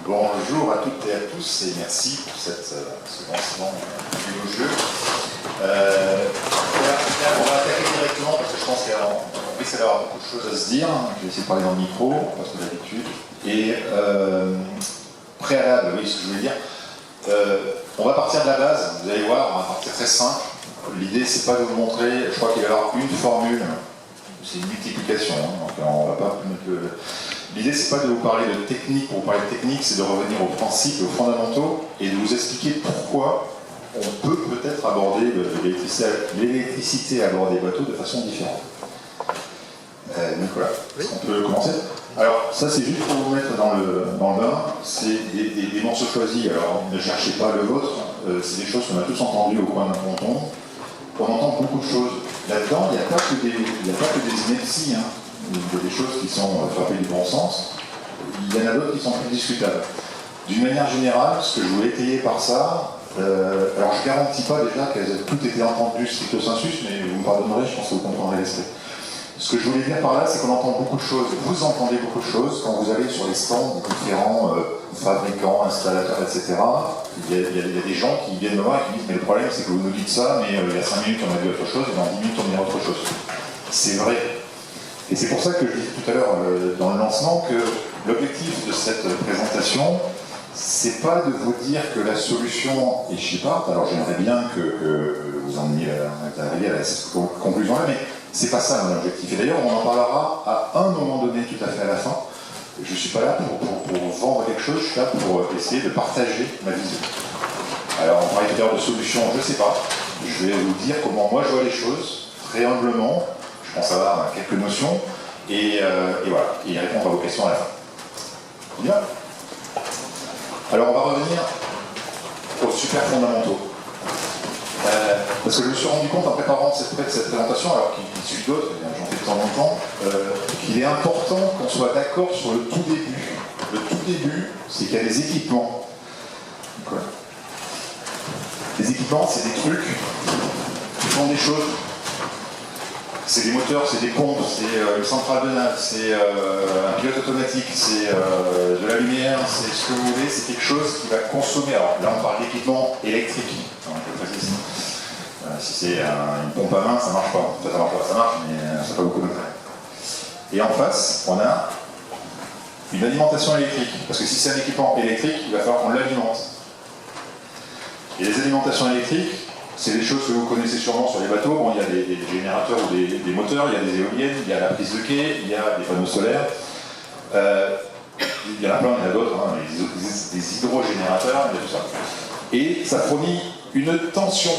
Bonjour à toutes et à tous et merci pour ce lancement élogieux. On va attaquer directement parce que je pense qu'on risque d'avoir beaucoup de choses à se dire. Je vais essayer de parler dans le micro, parce que d'habitude. Et préalable, oui, ce que je voulais dire. On va partir de la base, vous allez voir, on va partir très simple. L'idée, c'est pas de vous montrer, je crois qu'il va y avoir une formule, c'est une multiplication, donc on va pas mettre le... L'idée, c'est pas de vous parler de technique pour vous parler de technique, c'est de revenir aux principes, aux fondamentaux, et de vous expliquer pourquoi on peut peut-être aborder l'électricité à bord des bateaux de façon différente. Nicolas, oui. On peut commencer? Alors, ça c'est juste pour vous mettre dans le bain, c'est des morceaux choisis, alors ne cherchez pas le vôtre, c'est des choses qu'on a tous entendues au coin d'un ponton. On entend beaucoup de choses. Là-dedans, il n'y a pas que des inepties, hein. Il y a des choses qui sont frappées du bon sens, il y en a d'autres qui sont plus discutables. D'une manière générale, ce que je voulais étayer par ça, alors je ne garantis pas déjà qu'elles aient toutes été entendues stricto sensus, mais vous me pardonnerez, je pense que vous comprendrez l'esprit. Ce que je voulais dire par là, c'est qu'on entend beaucoup de choses. Vous entendez beaucoup de choses quand vous allez sur les stands des différents fabricants, installateurs, etc. Il y a des gens qui viennent me voir et qui disent « mais le problème c'est que vous nous dites ça, mais il y a 5 minutes on a dit autre chose, et dans 10 minutes on dit autre chose ». C'est vrai. Et c'est pour ça que je disais tout à l'heure dans le lancement que l'objectif de cette présentation, c'est pas de vous dire que la solution est Shepard. Alors j'aimerais bien que vous en arriviez à cette conclusion-là, mais c'est pas ça mon objectif. Et d'ailleurs, on en parlera à un moment donné, tout à fait à la fin. Je suis pas là pour vendre quelque chose, je suis là pour essayer de partager ma vision. Alors, on parlait tout à l'heure de solutions, je sais pas. Je vais vous dire comment moi je vois les choses, très humblement. Je pense avoir quelques notions, et voilà, et répondre à vos questions à la fin. Bien. Alors, on va revenir aux super fondamentaux. Parce que je me suis rendu compte en préparant cette présentation, alors qu'il suit d'autres, j'en fais de temps en temps, qu'il est important qu'on soit d'accord sur le tout début. Le tout début, c'est qu'il y a des équipements. Quoi ? Les équipements, c'est des trucs qui font des choses. C'est des moteurs, c'est des pompes, c'est une centrale de nav, c'est un pilote automatique, c'est de la lumière, c'est ce que vous voulez, c'est quelque chose qui va consommer. Alors là, on parle d'équipement électrique. Si c'est une pompe à main, ça marche pas. Enfin, ça marche pas, ça marche, mais ça n'a pas beaucoup d'intérêt. Et en face, on a une alimentation électrique. Parce que si c'est un équipement électrique, il va falloir qu'on l'alimente. Et les alimentations électriques, c'est des choses que vous connaissez sûrement sur les bateaux. Bon, il y a des générateurs ou des moteurs, il y a des éoliennes, il y a la prise de quai, il y a des panneaux solaires. Il y en a plein, il y en a d'autres, hein, des hydrogénérateurs, il y a tout ça. Et ça fournit une tension.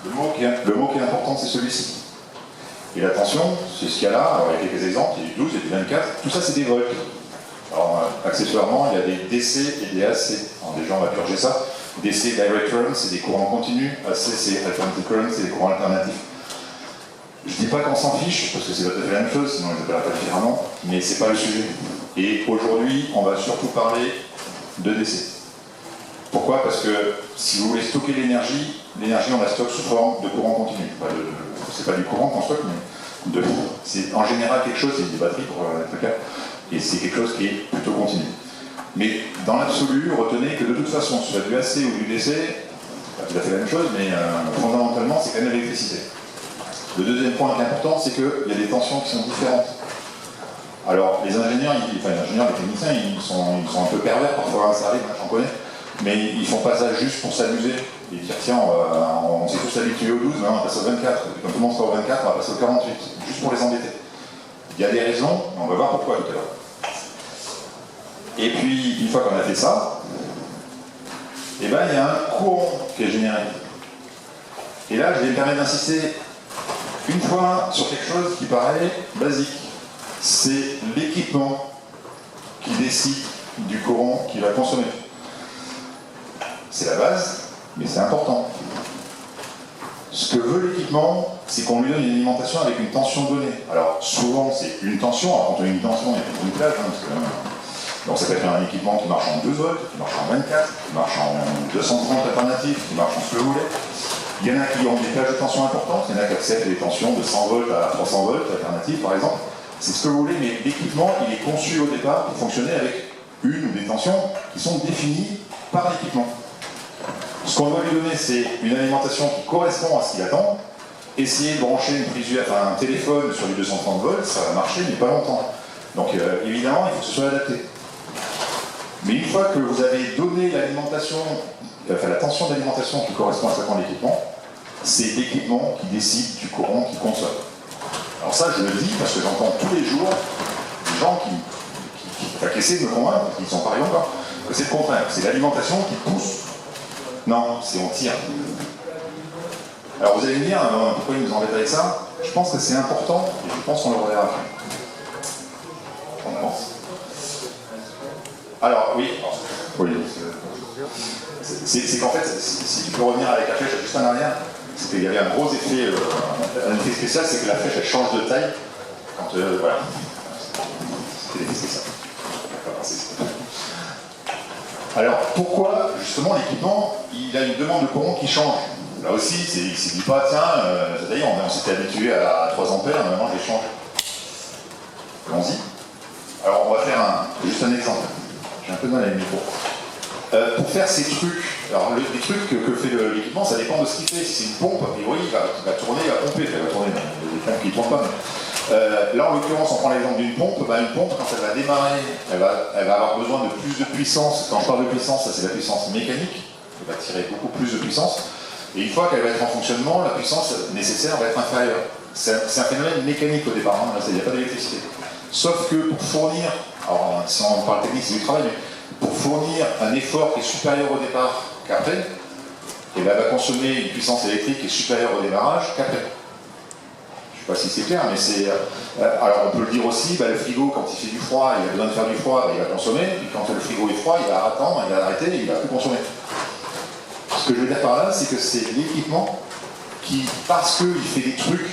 Le mot qui est important, c'est celui-ci. Et la tension, c'est ce qu'il y a là. Alors, il y a quelques exemples, il y a du 12, il y a du 24. Tout ça, c'est des volts. Alors, accessoirement, il y a des DC et des AC. Alors, déjà, on va purger ça. DC, direct current, c'est des courants continus. AC, c'est alternative current, c'est des courants alternatifs. Je ne dis pas qu'on s'en fiche, parce que c'est tout à fait la même chose, sinon je ne l'appellerai pas différemment, mais c'est pas le sujet. Et aujourd'hui, on va surtout parler de DC. Pourquoi? Parce que si vous voulez stocker l'énergie, on la stocke sous forme de courant continu. C'est pas du courant qu'on stocke, mais c'est en général quelque chose, c'est des batteries pour être le cas, et c'est quelque chose qui est plutôt continu. Mais dans l'absolu, retenez que de toute façon, soit du AC ou du DC, c'est pas tout à fait la même chose, mais fondamentalement, c'est quand même l'électricité. Le deuxième point qui est important, c'est qu'il y a des tensions qui sont différentes. Alors, les ingénieurs, les techniciens, ils sont un peu pervers parfois, ça arrive, j'en connais. Mais ils font pas ça juste pour s'amuser et dire tiens, on s'est tous habitués au 12, hein, on passe au 24. Quand tout le monde sera au 24, on va passer au 48, juste pour les embêter. Il y a des raisons, on va voir pourquoi tout à l'heure. Et puis, une fois qu'on a fait ça, eh ben, il y a un courant qui est généré. Et là, je vais me permettre d'insister une fois sur quelque chose qui paraît basique. C'est l'équipement qui décide du courant qu'il va consommer. C'est la base, mais c'est important. Ce que veut l'équipement, c'est qu'on lui donne une alimentation avec une tension donnée. Alors, souvent, c'est une tension. Alors, quand on a une tension, il y a toute une plage. Donc, ça peut être un équipement qui marche en 12 volts, qui marche en 24, qui marche en 230 alternatifs, qui marche en ce que vous voulez. Il y en a qui ont des plages de tension importantes. Il y en a qui acceptent des tensions de 100 volts à 300 volts alternatives, par exemple. C'est ce que vous voulez, mais l'équipement, il est conçu au départ pour fonctionner avec une ou des tensions qui sont définies par l'équipement. Ce qu'on doit lui donner, c'est une alimentation qui correspond à ce qu'il attend. Essayer de brancher un téléphone sur les 230 volts, ça va marcher, mais pas longtemps. Donc évidemment, il faut que ce soit adapté. Mais une fois que vous avez donné l'alimentation, la tension d'alimentation qui correspond à ce qu'attend l'équipement, c'est l'équipement qui décide du courant qu'il consomme. Alors ça, je le dis parce que j'entends tous les jours des gens qui essaient de me convaincre, qui sont pareils encore, que c'est le contraire, c'est l'alimentation qui pousse. Non, c'est on tire. Alors vous allez me dire, pourquoi il nous embête avec ça? Je pense que c'est important, et je pense qu'on le reverra après. On pense. Alors, oui. C'est qu'en fait, si tu peux revenir avec la flèche juste en arrière, c'est qu'il y avait un gros effet, un effet spécial, c'est que la flèche, elle change de taille quand, voilà. C'est l'effet spécial. Alors, pourquoi, justement, l'équipement, il a une demande de courant qui change? Là aussi, il ne se dit pas, tiens, ça y est, on s'était habitué à 3 ampères, maintenant je vais changer. Allons-y. Alors, on va faire juste un exemple. J'ai un peu de mal avec le micro. Pour faire ces trucs, alors les trucs que fait l'équipement, ça dépend de ce qu'il fait. Si c'est une pompe, a priori, il va tourner, il va pomper. Il va tourner, mais il y a des pompes qui ne tournent pas. Mais, là, en l'occurrence, on prend l'exemple d'une pompe. Une pompe, quand elle va démarrer, elle va avoir besoin de plus de puissance. Quand je parle de puissance, ça c'est la puissance mécanique. Elle va tirer beaucoup plus de puissance. Et une fois qu'elle va être en fonctionnement, la puissance nécessaire va être inférieure. C'est un phénomène mécanique au départ, hein. Il n'y a pas d'électricité. Sauf que pour fournir, alors si on parle technique, c'est du travail, mais pour fournir un effort qui est supérieur au départ qu'après, elle va consommer une puissance électrique qui est supérieure au démarrage qu'après. Je ne sais pas si c'est clair, mais c'est... alors on peut le dire aussi, le frigo, quand il fait du froid, il a besoin de faire du froid, il va consommer, et quand le frigo est froid, il va attendre, il va arrêter, et il ne va plus consommer. Ce que je veux dire par là, c'est que c'est l'équipement qui, parce qu'il fait des trucs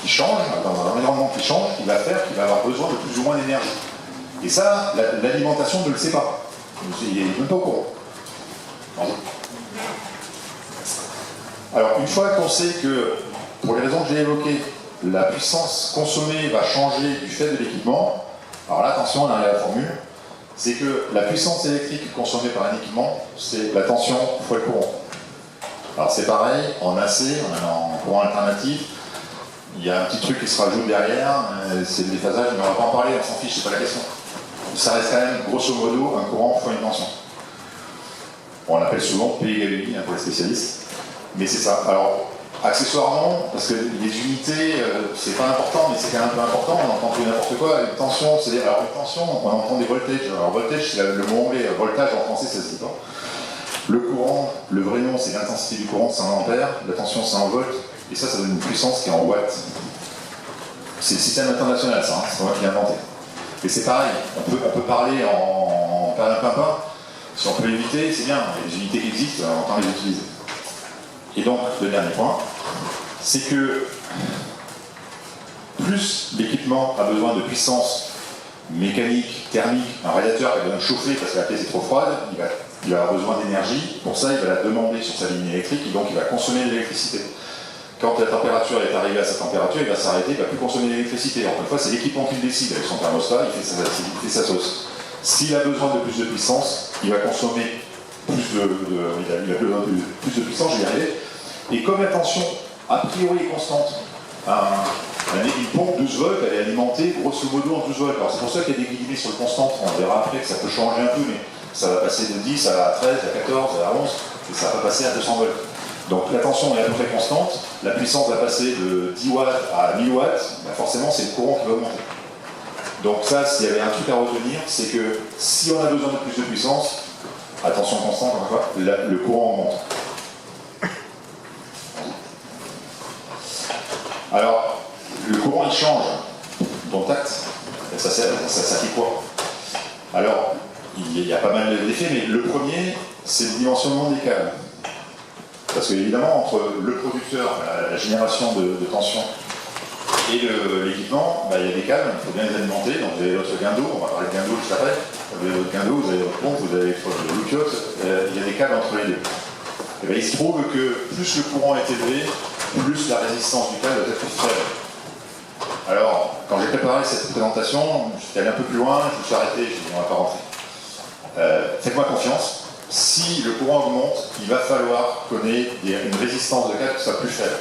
qui changent, dans un environnement qui change, qui va faire qu'il va avoir besoin de plus ou moins d'énergie. Et ça, l'alimentation ne le sait pas. Il n'est même pas au courant. Alors, une fois qu'on sait que, pour les raisons que j'ai évoquées, la puissance consommée va changer du fait de l'équipement, alors là, attention, on arrive à la formule, c'est que la puissance électrique consommée par un équipement, c'est la tension fois le courant. Alors c'est pareil, en AC, en courant alternatif, il y a un petit truc qui se rajoute derrière, c'est le déphasage, mais on ne va pas en parler, on s'en fiche, c'est pas la question. Ça reste quand même, grosso modo, un courant fois une tension. On l'appelle souvent P égale I pour les spécialistes, mais c'est ça. Alors, accessoirement, parce que les unités, c'est pas important, mais c'est quand même un peu important, on entend tout et n'importe quoi. Une tension, alors une tension, on entend des voltages. Alors voltage, c'est le mot anglais, voltage en français, ça se dit pas. Le courant, le vrai nom, c'est l'intensité du courant, c'est en ampères, la tension, c'est en volts, et ça donne une puissance qui est en watts. C'est le système international, ça, hein, c'est moi qui l'ai inventé. Et c'est pareil, on peut parler en pimpin, si on peut l'éviter, c'est bien, il y a des unités qui existent, on entend les utiliser. Et donc, le dernier point, c'est que plus l'équipement a besoin de puissance mécanique, thermique, un radiateur qui a besoin de chauffer parce que la pièce est trop froide, il va avoir besoin d'énergie, pour ça il va la demander sur sa ligne électrique et donc il va consommer de l'électricité. Quand la température est arrivée à sa température, il va s'arrêter, il ne va plus consommer d'électricité. Encore une fois, c'est l'équipement qui le décide avec son thermostat, il fait sa sauce. S'il a besoin de plus de puissance, il va consommer plus de puissance, je vais y arriver. Et comme la tension, a priori, est constante, une pompe 12 volts, elle est alimentée grosso modo en 12 volts. Alors c'est pour ça qu'il y a des guillemets sur le constant, on verra après que ça peut changer un peu, mais ça va passer de 10 à 13, à 14, à 11, et ça va passer à 200 volts. Donc la tension est à peu près constante, la puissance va passer de 10 watts à 1000 watts, forcément c'est le courant qui va augmenter. Donc ça, s'il y avait un truc à retenir, c'est que si on a besoin de plus de puissance, attention constante, encore une fois, le courant augmente. Alors, le courant il change, contact, ça fait quoi? Alors, il y a pas mal d'effets, mais le premier, c'est le dimensionnement des câbles. Parce qu'évidemment, entre le producteur, la génération de tension, et l'équipement, il y a des câbles, il faut bien les alimenter. Donc vous avez votre gain d'eau, on va parler de gain d'eau juste après. Vous avez votre gain d'eau, vous avez votre pompe, vous avez votre lookiote, il y a des câbles entre les deux. Et il se trouve que plus le courant est élevé, plus la résistance du câble doit être faible. Alors, quand j'ai préparé cette présentation, je suis allé un peu plus loin, je me suis arrêté, je me suis dit on va pas rentrer. Faites-moi confiance, si le courant augmente, il va falloir qu'on ait une résistance de câble qui soit plus faible.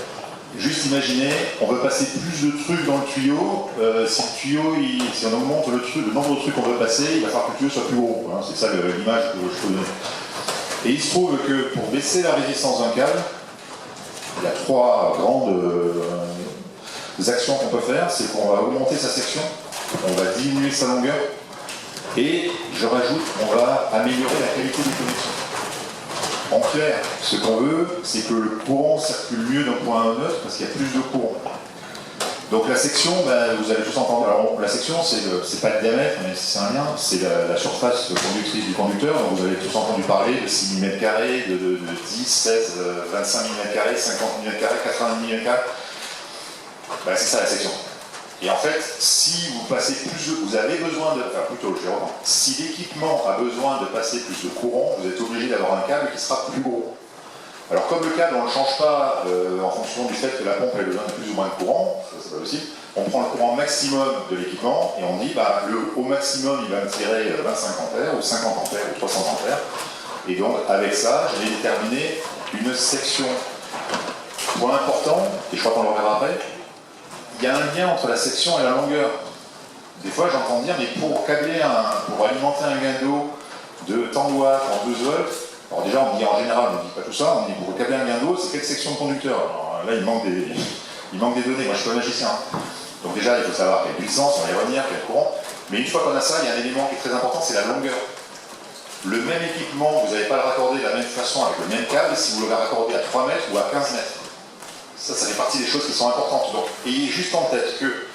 Juste imaginez, on veut passer plus de trucs dans le tuyau, si le tuyau, si on augmente le nombre de trucs qu'on veut passer, il va falloir que le tuyau soit plus gros. Hein, c'est ça l'image que je peux donner. Et il se trouve que pour baisser la résistance d'un câble, il y a trois grandes actions qu'on peut faire. C'est qu'on va augmenter sa section, on va diminuer sa longueur, et je rajoute, on va améliorer la qualité des connexions. En clair, ce qu'on veut, c'est que le courant circule mieux d'un point à un autre parce qu'il y a plus de courant. Donc la section, vous allez tous entendre. Alors la section, c'est pas le diamètre, mais c'est un lien, c'est la surface conductrice du conducteur. Donc vous avez tous entendu parler de 6 mm, de 10, 16, 25 mm, 50 mm, 90 mm. C'est ça la section. Et en fait, si vous passez vous avez besoin de, enfin plutôt, je vais reprendre. Si l'équipement a besoin de passer plus de courant, vous êtes obligé d'avoir un câble qui sera plus gros. Alors comme le câble, on ne le change pas en fonction du fait que la pompe a besoin de plus ou moins de courant, ça c'est pas possible, on prend le courant maximum de l'équipement et on dit, au maximum, il va me tirer 25 ampères, ou 50 ampères, ou 300 ampères. Et donc, avec ça, je vais déterminer une section. Point important, et je crois qu'on le reverra après, il y a un lien entre la section et la longueur. Des fois, j'entends dire, mais pour alimenter un gain d'eau de tant de watts en 12 volts, alors déjà, on dit en général, on ne dit pas tout ça, on dit pour câbler un gain d'eau, c'est quelle section de conducteur? Alors là, il manque des données, moi je suis pas magicien. Donc déjà, il faut savoir quelle puissance, on va y revenir, quel courant. Mais une fois qu'on a ça, il y a un élément qui est très important, c'est la longueur. Le même équipement, vous n'allez pas le raccorder de la même façon avec le même câble si vous le raccordez à 3 mètres ou à 15 mètres. Ça fait partie des choses qui sont importantes. Donc, ayez juste en tête que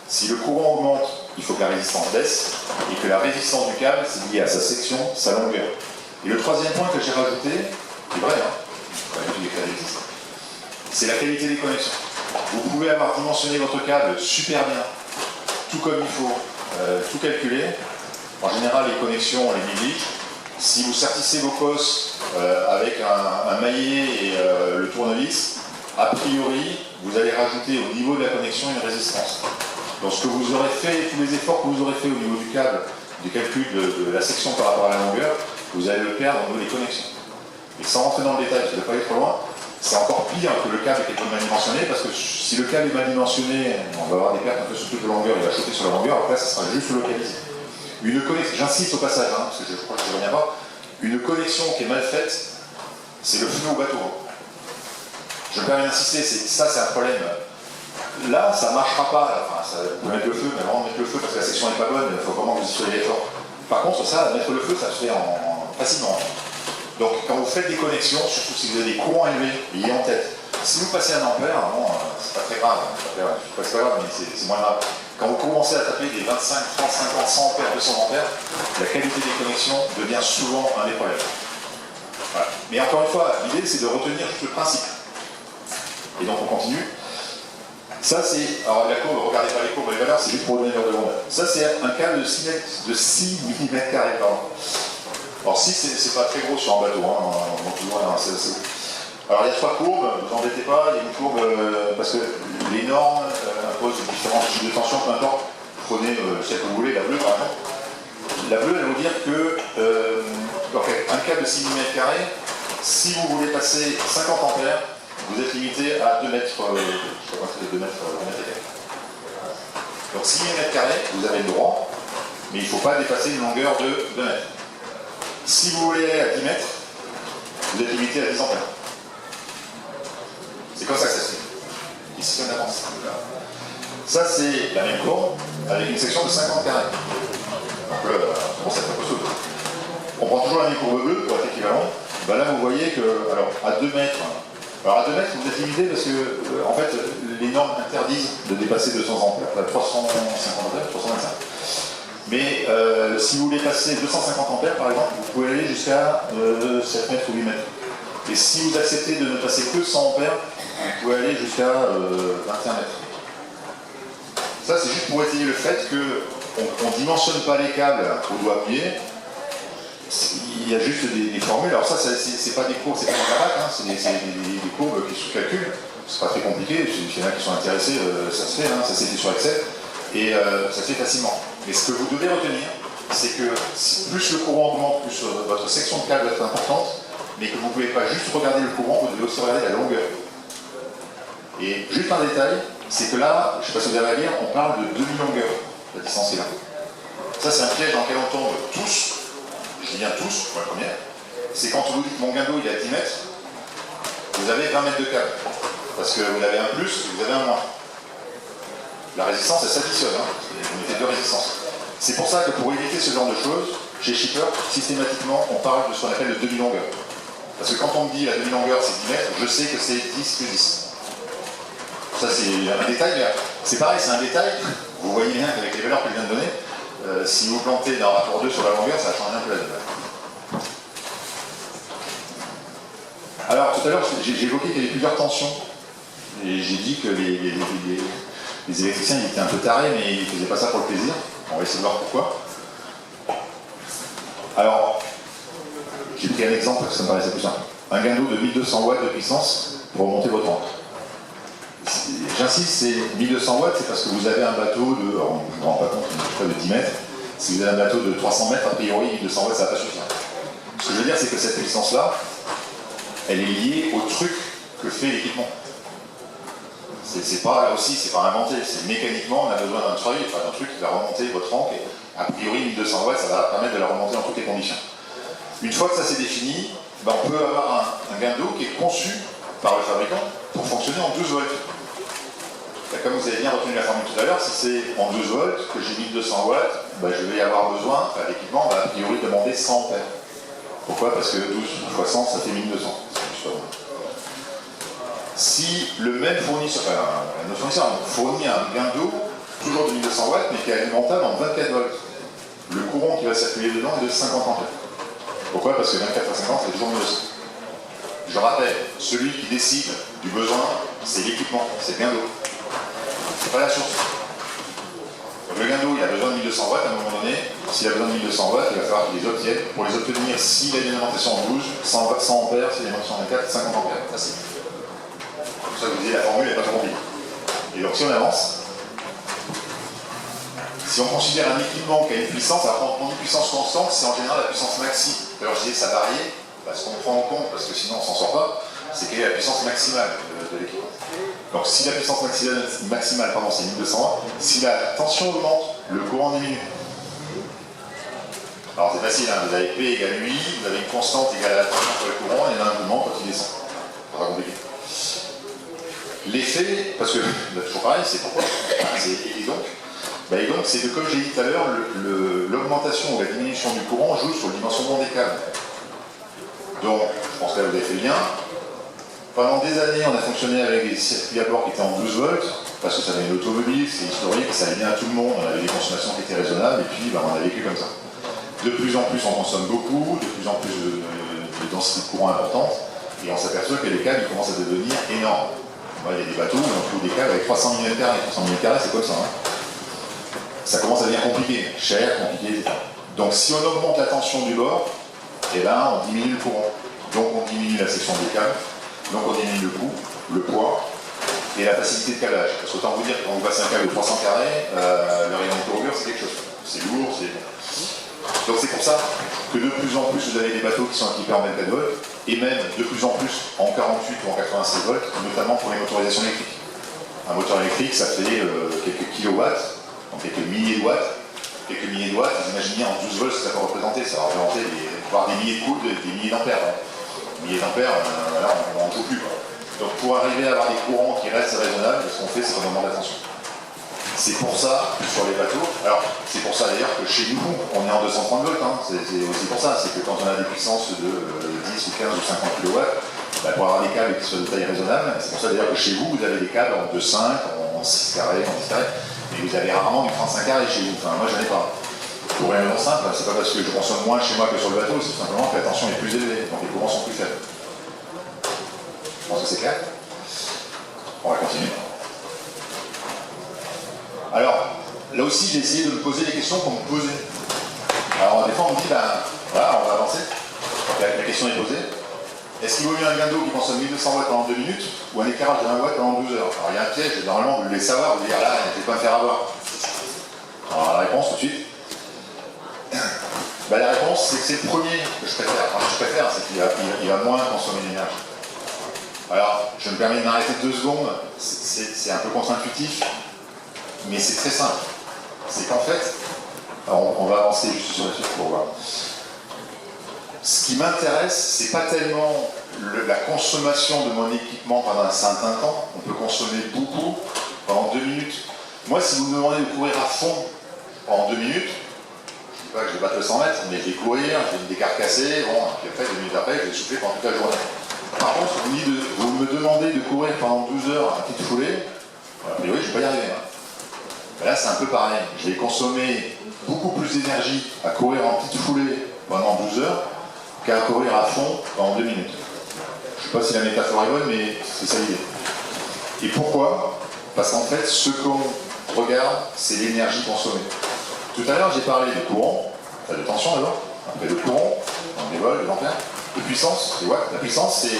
si le courant augmente, il faut que la résistance baisse, et que la résistance du câble, c'est lié à sa section, sa longueur. Et le troisième point que j'ai rajouté, qui est vrai, c'est la qualité des connexions. Vous pouvez avoir dimensionné votre câble super bien, tout comme il faut, tout calculé. En général, les connexions, on les divise. Si vous sertissez vos cosses avec un maillet et le tournevis, a priori, vous allez rajouter au niveau de la connexion une résistance. Donc ce que vous aurez fait, tous les efforts que vous aurez fait au niveau du câble, du calcul de la section par rapport à la longueur, vous allez le perdre au niveau des connexions. Et sans rentrer dans le détail, parce que je ne vais pas aller trop loin, c'est encore pire que le câble qui est mal dimensionné, parce que si le câble est mal dimensionné, on va avoir des pertes un peu sur toute la longueur, il va choper sur la longueur, après ça sera juste localisé. Une connexion, j'insiste au passage, parce que je crois que je ne reviens pas, une connexion qui est mal faite, c'est le feu au bateau. Je me permets d'insister, ça c'est un problème. Là, ça ne marchera pas, enfin, vous pouvez mettre le feu, mais avant de mettre le feu parce que la section n'est pas bonne, il faut vraiment que vous y soyez fort. Par contre, ça, mettre le feu, ça se fait facilement. Donc, quand vous faites des connexions, surtout si vous avez des courants élevés, ayez en tête. Si vous passez 1 ampère, c'est pas très grave, c'est pas grave, mais c'est moins grave. Quand vous commencez à taper des 25, 30, 50, 100 ampères, 200 ampères, la qualité des connexions devient souvent un des problèmes. Voilà. Mais encore une fois, l'idée c'est de retenir juste le principe. Et donc on continue. Ça c'est, alors la courbe, regardez pas les courbes, les valeurs, c'est juste pour donner l'ordre de grandeur. Ça c'est un câble de 6 mm², pardon. Alors 6 c'est pas très gros sur un bateau, Alors il y a 3 courbes, ne vous embêtez pas, il y a une courbe, parce que les normes imposent différents types de tension, peu importe, prenez celle que vous voulez, la bleue par exemple. La bleue elle veut dire que un câble de 6 mm², si vous voulez passer 50 ampères, vous êtes limité à 2 mètres, je sais pas si c'est 2 mètres et quelques. Donc 6 mm², vous avez le droit, mais il ne faut pas dépasser une longueur de 2 mètres. Si vous voulez aller à 10 mètres, vous êtes limité à 10 ampères. C'est comme ça que ça se fait. Ici on avance. Ça c'est la même courbe avec une section de 50 carrés. Donc là, bon, ça fait un peu saut. On prend toujours la même courbe bleue pour être équivalent. Là vous voyez que, alors à 2 mètres, vous êtes limité parce que en fait les normes interdisent de dépasser 200 ampères, 350 ampères, 325. Mais si vous voulez passer 250 ampères par exemple, vous pouvez aller jusqu'à 7 mètres ou 8 mètres. Et si vous acceptez de ne passer que 100 ampères, vous pouvez aller jusqu'à 21 mètres. Ça c'est juste pour étayer le fait qu'on ne dimensionne pas les câbles au doigt plié. Il y a juste des formules. Alors ça, c'est pas des courbes, c'est pas un carac, c'est des courbes qui se calculent. C'est pas très compliqué. S'il y en a qui sont intéressés, ça se fait, ça s'est fait sur Excel. Et ça se fait facilement. Mais ce que vous devez retenir, c'est que plus le courant augmente, plus votre section de câble va être importante, mais que vous ne pouvez pas juste regarder le courant, vous devez aussi regarder la longueur. Et juste un détail, c'est que là, je ne sais pas si vous avez à lire, on parle de demi-longueur, la distance est là. Ça, c'est un piège dans lequel on tombe tous, je dis bien tous, pour la première, c'est quand vous dites mon guindeau il est à 10 mètres, vous avez 20 mètres de câble. Parce que vous avez un plus, vous avez un moins. La résistance, elle s'additionne, hein. Vous mettez deux résistances. C'est pour ça que pour éviter ce genre de choses, chez Shipper, systématiquement, on parle de ce qu'on appelle le demi-longueur. Parce que quand on me dit la demi-longueur c'est 10 mètres, je sais que c'est 10 plus 10. Ça c'est un détail, mais c'est pareil, c'est un détail. Vous voyez bien qu'avec les valeurs que je viens de donner, si vous plantez d'un rapport 2 sur la longueur, ça change un peu la donne. Alors tout à l'heure, j'ai évoqué qu'il y avait plusieurs tensions. Et j'ai dit que les électriciens ils étaient un peu tarés, mais ils ne faisaient pas ça pour le plaisir. On va essayer de voir pourquoi. Alors, j'ai pris un exemple parce que ça me paraissait plus simple. Un guindeau de 1200 watts de puissance pour remonter votre encre. J'insiste, c'est 1200 watts, c'est parce que vous avez un bateau de, alors, je ne me rends pas compte, de 10 mètres. Si vous avez un bateau de 300 mètres, a priori, 1200 watts, ça va pas suffire. Ce que je veux dire, c'est que cette puissance-là, elle est liée au truc que fait l'équipement. C'est pas, là aussi, c'est pas inventé, c'est mécaniquement, on a besoin d'un truc qui va remonter votre encre, et a priori, 1200 watts, ça va permettre de la remonter dans toutes les conditions. Une fois que ça c'est défini, ben on peut avoir un guindeau qui est conçu par le fabricant pour fonctionner en 12 volts. Ben comme vous avez bien retenu la formule tout à l'heure, si c'est en 12 volts, que j'ai 1200 watts, ben je vais avoir besoin, l'équipement va a priori demander 100 ampères. Pourquoi? Parce que 12 fois 100, ça fait 1200. Si le même fournisseur, notre fournisseur fournit un guindeau, toujours de 1200 watts, mais qui est alimentable en 24 volts, le courant qui va circuler dedans est de 50 ampères. Pourquoi? Parce que 24 à 50, c'est toujours 1200. Je rappelle, celui qui décide du besoin, c'est l'équipement, c'est le guindeau. C'est pas la source. Donc le guindeau, il a besoin de 1200 watts à un moment donné. S'il a besoin de 1200 watts, il va falloir qu'il les obtienne. Pour les obtenir, s'il a une alimentation en 12, 100 ampères, s'il a une alimentation en 24, 50 ampères. Facile. C'est pour ça que vous disiez, la formule n'est pas trop compliquée. Et donc si on avance, si on considère un équipement qui a une puissance, alors quand on dit puissance constante, c'est en général la puissance maxi. Alors je disais que ça variait, parce qu'on prend en compte, parce que sinon on s'en sort pas, c'est quelle est la puissance maximale de l'équipement. Donc si la puissance maximale c'est 1200 watts, si la tension augmente, le courant diminue. Alors c'est facile, hein, vous avez P égale UI, vous avez une constante égale à la tension sur le courant, et il y en a un mouvement quand il descend. C'est pas compliqué. L'effet, parce que toujours pareil, c'est pourquoi et donc, c'est que comme j'ai dit tout à l'heure, l'augmentation ou la diminution du courant joue sur le dimensionnement des câbles. Donc, je pense que là vous avez fait le lien. Pendant des années, on a fonctionné avec des circuits à bord qui étaient en 12 volts, parce que ça avait une automobile, c'est historique, ça allait bien à tout le monde, on avait des consommations qui étaient raisonnables, et puis on a vécu comme ça. De plus en plus, on consomme beaucoup, de plus en plus de densité de courant importante, et on s'aperçoit que les câbles ils commencent à devenir énormes. Moi, il y a des bateaux où on trouve des câbles avec 300 mm, et 300 mm, c'est comme ça. Hein. Ça commence à devenir compliqué, cher, compliqué, etc. Donc si on augmente la tension du bord, eh ben, on diminue le courant. Donc on diminue la section des câbles, donc on diminue le coût, le poids et la facilité de câblage. Parce qu'autant vous dire, quand vous passez un câble de 300 carrés, le rayon de courbure c'est quelque chose. C'est lourd, c'est... Donc c'est pour ça que de plus en plus vous avez des bateaux qui sont équipés en 24 volts, et même de plus en plus en 48 ou en 96 volts, notamment pour les motorisations électriques. Un moteur électrique, ça fait quelques kilowatts, donc quelques milliers de watts. Quelques milliers de watts, vous imaginez en 12 volts ce que ça peut représenter. Ça va représenter voire des milliers de coups, des milliers d'ampères. Hein. Des milliers d'ampères, là on n'en joue plus. Quoi. Donc pour arriver à avoir des courants qui restent raisonnables, ce qu'on fait, c'est qu'on augmente la tension. C'est pour ça, sur les bateaux, alors c'est pour ça d'ailleurs que chez nous, on est en 230 volts, hein. C'est aussi pour ça, c'est que quand on a des puissances de 10 ou 15 ou 50 kW, bah, pour avoir des câbles qui soient de taille raisonnable, c'est pour ça d'ailleurs que chez vous, vous avez des câbles en 2,5, en 6 carrés, en 10 carrés, mais vous avez rarement du 35 carrés chez vous, enfin moi j'en ai pas. Pour une raison simple, c'est pas parce que je consomme moins chez moi que sur le bateau, c'est simplement que la tension est plus élevée, donc les courants sont plus faibles. Je pense que c'est clair. On va continuer. Alors, là aussi, j'ai essayé de me poser les questions qu'on me posait. Alors, des fois, on me dit, ben, voilà, on va avancer. La question est posée. Est-ce qu'il vaut mieux un guindeau qui consomme 1200 watts pendant 2 minutes ou un éclairage de 1 watt pendant 12 heures? Alors, il y a un piège, normalement, vous voulez savoir, vous dire, là, je ne vais pas me faire avoir. Alors, la réponse, tout de suite. réponse, c'est que c'est le premier que je préfère. Enfin, je préfère, c'est qu'il va moins consommer d'énergie. Alors, je me permets de m'arrêter 2 secondes, c'est un peu contre-intuitif, mais c'est très simple. C'est qu'en fait, alors on va avancer juste sur la suite pour voir. Ce qui m'intéresse, c'est pas tellement la consommation de mon équipement pendant un certain temps. On peut consommer beaucoup pendant 2 minutes. Moi, si vous me demandez de courir à fond pendant 2 minutes, je ne dis pas que je vais battre le 100 mètres, mais je vais courir, je vais me décarcasser, bon, et puis après, 2 minutes après, je vais souffler pendant toute la journée. Par contre, vous me demandez de courir pendant 12 heures à petite foulée, a priori, je ne vais pas y arriver. Mais là, c'est un peu pareil. Je vais consommer beaucoup plus d'énergie à courir en petite foulée pendant 12 heures qu'à courir à fond pendant 2 minutes. Je ne sais pas si la métaphore est bonne, mais c'est ça l'idée. Et pourquoi? Parce qu'en fait, ce qu'on regarde, c'est l'énergie consommée. Tout à l'heure, j'ai parlé de courant, enfin de tension d'abord, après de courant, des volts, de l'ampère, de puissance, des watts. La puissance, c'est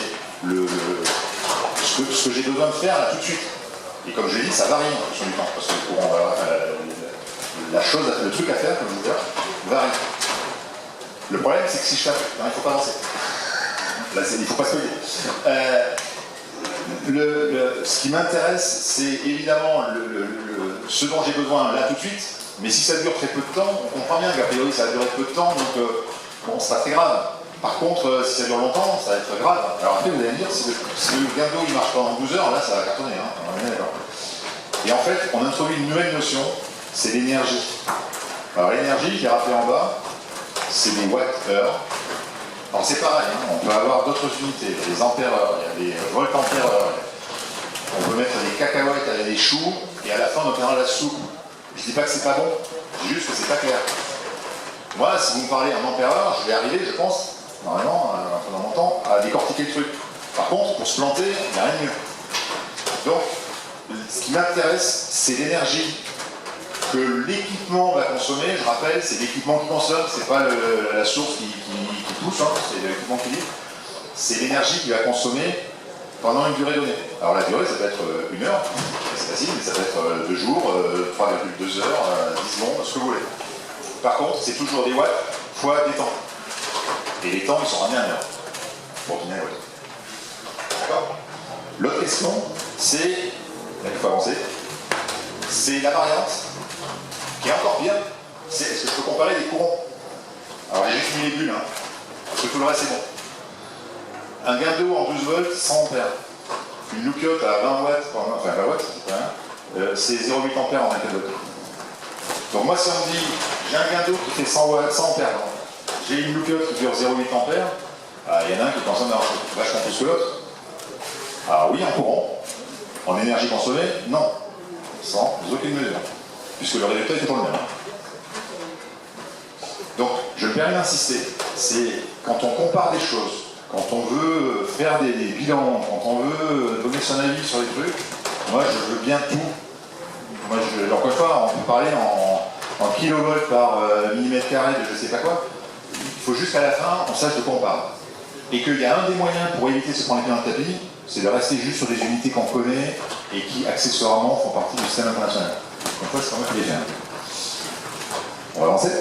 ce que j'ai besoin de faire là tout de suite. Et comme je l'ai dit, ça varie en fonction du temps, parce que le courant, le truc à faire, comme je vous disais, varie. Le problème, c'est que si je tape, il ne faut pas avancer. Là, il ne faut pas se payer. Ce qui m'intéresse, c'est évidemment ce dont j'ai besoin là tout de suite, mais si ça dure très peu de temps, on comprend bien qu'a priori ça va durer peu de temps, donc bon, c'est pas très grave. Par contre, si ça dure longtemps, ça va être grave. Alors après, vous allez me dire, si le gain d'eau il marche pendant 12 heures, là ça va cartonner. Hein. On est d'accord. Et en fait, on introduit une nouvelle notion, c'est l'énergie. Alors l'énergie, j'ai rappelé en bas, c'est des watts-heures. Alors c'est pareil, hein, on peut avoir d'autres unités, il y a des ampères-heures, il y a des volts-ampères-heures. On peut mettre des cacahuètes avec des choux, et à la fin on obtiendra la soupe. Je dis pas que c'est pas bon, je dis juste que c'est pas clair. Moi, si vous me parlez en ampère-heure, je vais arriver, je pense, normalement, pendant mon temps, à décortiquer le truc. Par contre, pour se planter, il n'y a rien de mieux. Donc, ce qui m'intéresse, c'est l'énergie que l'équipement va consommer. Je rappelle, c'est l'équipement qui consomme, c'est pas la source qui pousse, hein, c'est l'équipement qui livre. C'est l'énergie qui va consommer pendant une durée donnée. Alors la durée, ça peut être 1 heure, c'est facile, mais ça peut être 2 jours, 3,2 heures, 10 secondes, ce que vous voulez. Par contre, c'est toujours des watts fois des temps. Et les temps, ils sont ramenés à 1 heure pour obtenir les watts. D'accord? L'autre question, c'est, là il faut avancer, c'est la variante, qui est encore bien. Est-ce que je peux comparer les courants? Alors j'ai juste mis les bulles, hein, parce que tout le reste c'est bon. Un gain d'eau en 12 volts, 100 ampères. Une lookiote à 20 watts, enfin 20 watts, c'est 0,8 ampères en 24 volts. Donc moi si on me dit, j'ai un gain d'eau qui fait 100 watts, 100 ampères, j'ai une lookiote qui dure 0,8 ampères, il y en a un qui consomme vachement plus que l'autre. Alors oui, en courant, en énergie consommée, non, sans aucune mesure, puisque le résultat était pas le même. Donc je me permets d'insister, c'est quand on compare des choses, quand on veut faire des bilans, quand on veut donner son avis sur les trucs, moi je veux bien tout. Moi, encore une fois, on peut parler en kilovolts par millimètre carré de je sais pas quoi. Il faut juste qu'à la fin, on sache de quoi on parle. Et qu'il y a un des moyens pour éviter de se prendre les pieds dans le tapis, c'est de rester juste sur des unités qu'on connaît et qui, accessoirement, font partie du système international. Une fois, c'est quand même les faire. On va avancer.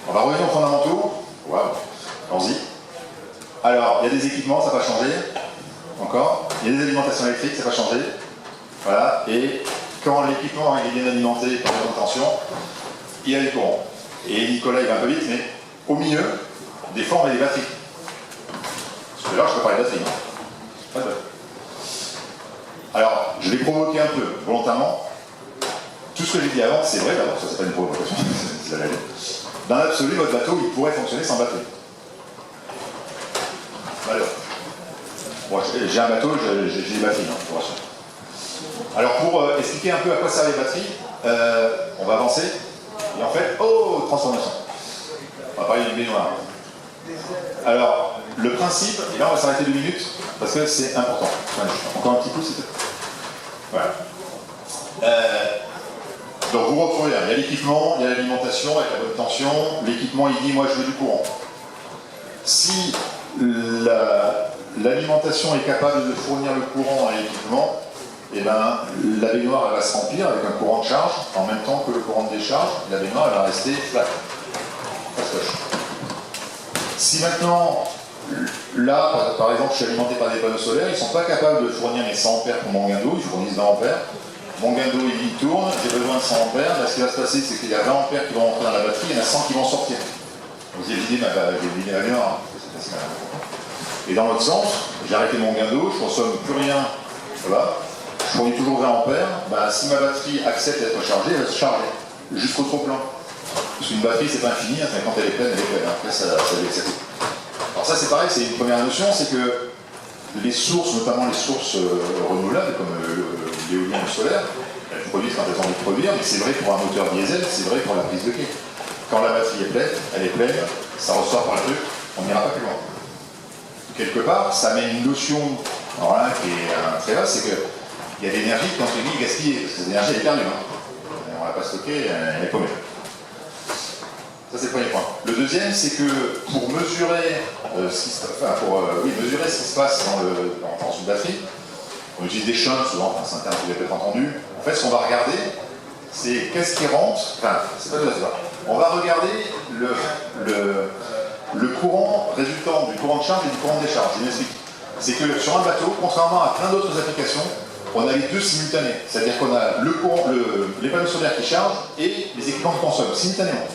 On va revenir aux fondamentaux. Waouh, allons-y. Alors, il y a des équipements, ça va pas changer. Encore. Il y a des alimentations électriques, ça va pas changer. Voilà. Et quand l'équipement est bien alimenté par la tension, il y a les courants. Et Nicolas, il va un peu vite, mais au milieu, des fois, on met des batteries. Parce que là, je peux parler de batteries. Pas de batterie. Alors, je vais provoquer un peu, volontairement. Tout ce que j'ai dit avant, c'est vrai, d'abord, ça c'est pas une provocation. Dans l'absolu, votre bateau, il pourrait fonctionner sans batterie. Alors, bon, j'ai un bateau, j'ai des batteries, hein, pour rassurer. Alors, pour expliquer un peu à quoi servent les batteries, on va avancer. Et en fait, transformation. On va parler d'une baignoire. Alors, le principe, et là on va s'arrêter 2 minutes, parce que c'est important. Encore un petit coup, c'est tout. Voilà. Donc vous retrouvez, il y a l'équipement, il y a l'alimentation avec la bonne tension. L'équipement, il dit, moi je veux du courant. Si l'alimentation est capable de fournir le courant à l'équipement, et ben, la baignoire elle va se remplir avec un courant de charge en même temps que le courant de décharge, et la baignoire elle va rester flat. fastoche. Si maintenant, là, par exemple, je suis alimenté par des panneaux solaires, ils ne sont pas capables de fournir mes 100 ampères pour mon gain d'eau, ils fournissent 20 ampères. Mon gain d'eau, il tourne, j'ai besoin de 100 ampères. Là, ce qui va se passer, c'est qu'il y a 20 ampères qui vont rentrer dans la batterie, il y en a 100 qui vont sortir. Donc j'ai vidé la mémoire, c'est facile à comprendre. Et dans l'autre sens, j'ai arrêté mon gain d'eau, je ne consomme plus rien, voilà. Je fournis toujours 20 ampères, bah, si ma batterie accepte d'être chargée, elle va se charger jusqu'au trop-plein. Parce qu'une batterie, c'est pas infini, hein, quand elle est pleine, elle est pleine. Après, ça s'écoule. Alors ça, c'est pareil, c'est une première notion, c'est que les sources, notamment les sources renouvelables, comme l'éolien ou le solaire, elles produisent quand elles ont envie de produire, mais c'est vrai pour un moteur diesel, c'est vrai pour la prise de quai. Quand la batterie est pleine, elle est pleine, ça ressort par le truc, on n'ira pas plus loin. Quelque part, ça met une notion voilà, qui est très vaste, c'est qu'il y a de l'énergie qui, entre guillemets, gaspillée, parce que cette énergie, elle est perdue. Hein. On ne l'a pas stockée, elle est paumée. Ça, c'est le premier point. Le deuxième, c'est que pour mesurer, mesurer ce qui se passe dans une batterie, on utilise des shunts, souvent, c'est un terme que vous avez peut-être entendu. En fait, ce qu'on va regarder, c'est qu'est-ce qui rentre, enfin, c'est pas tout à fait ça. On va regarder le courant résultant du courant de charge et du courant de décharge. Je m'explique. C'est que sur un bateau, contrairement à plein d'autres applications, on a les deux simultanés. C'est-à-dire qu'on a les panneaux solaires qui chargent et les équipements qui consomment simultanément.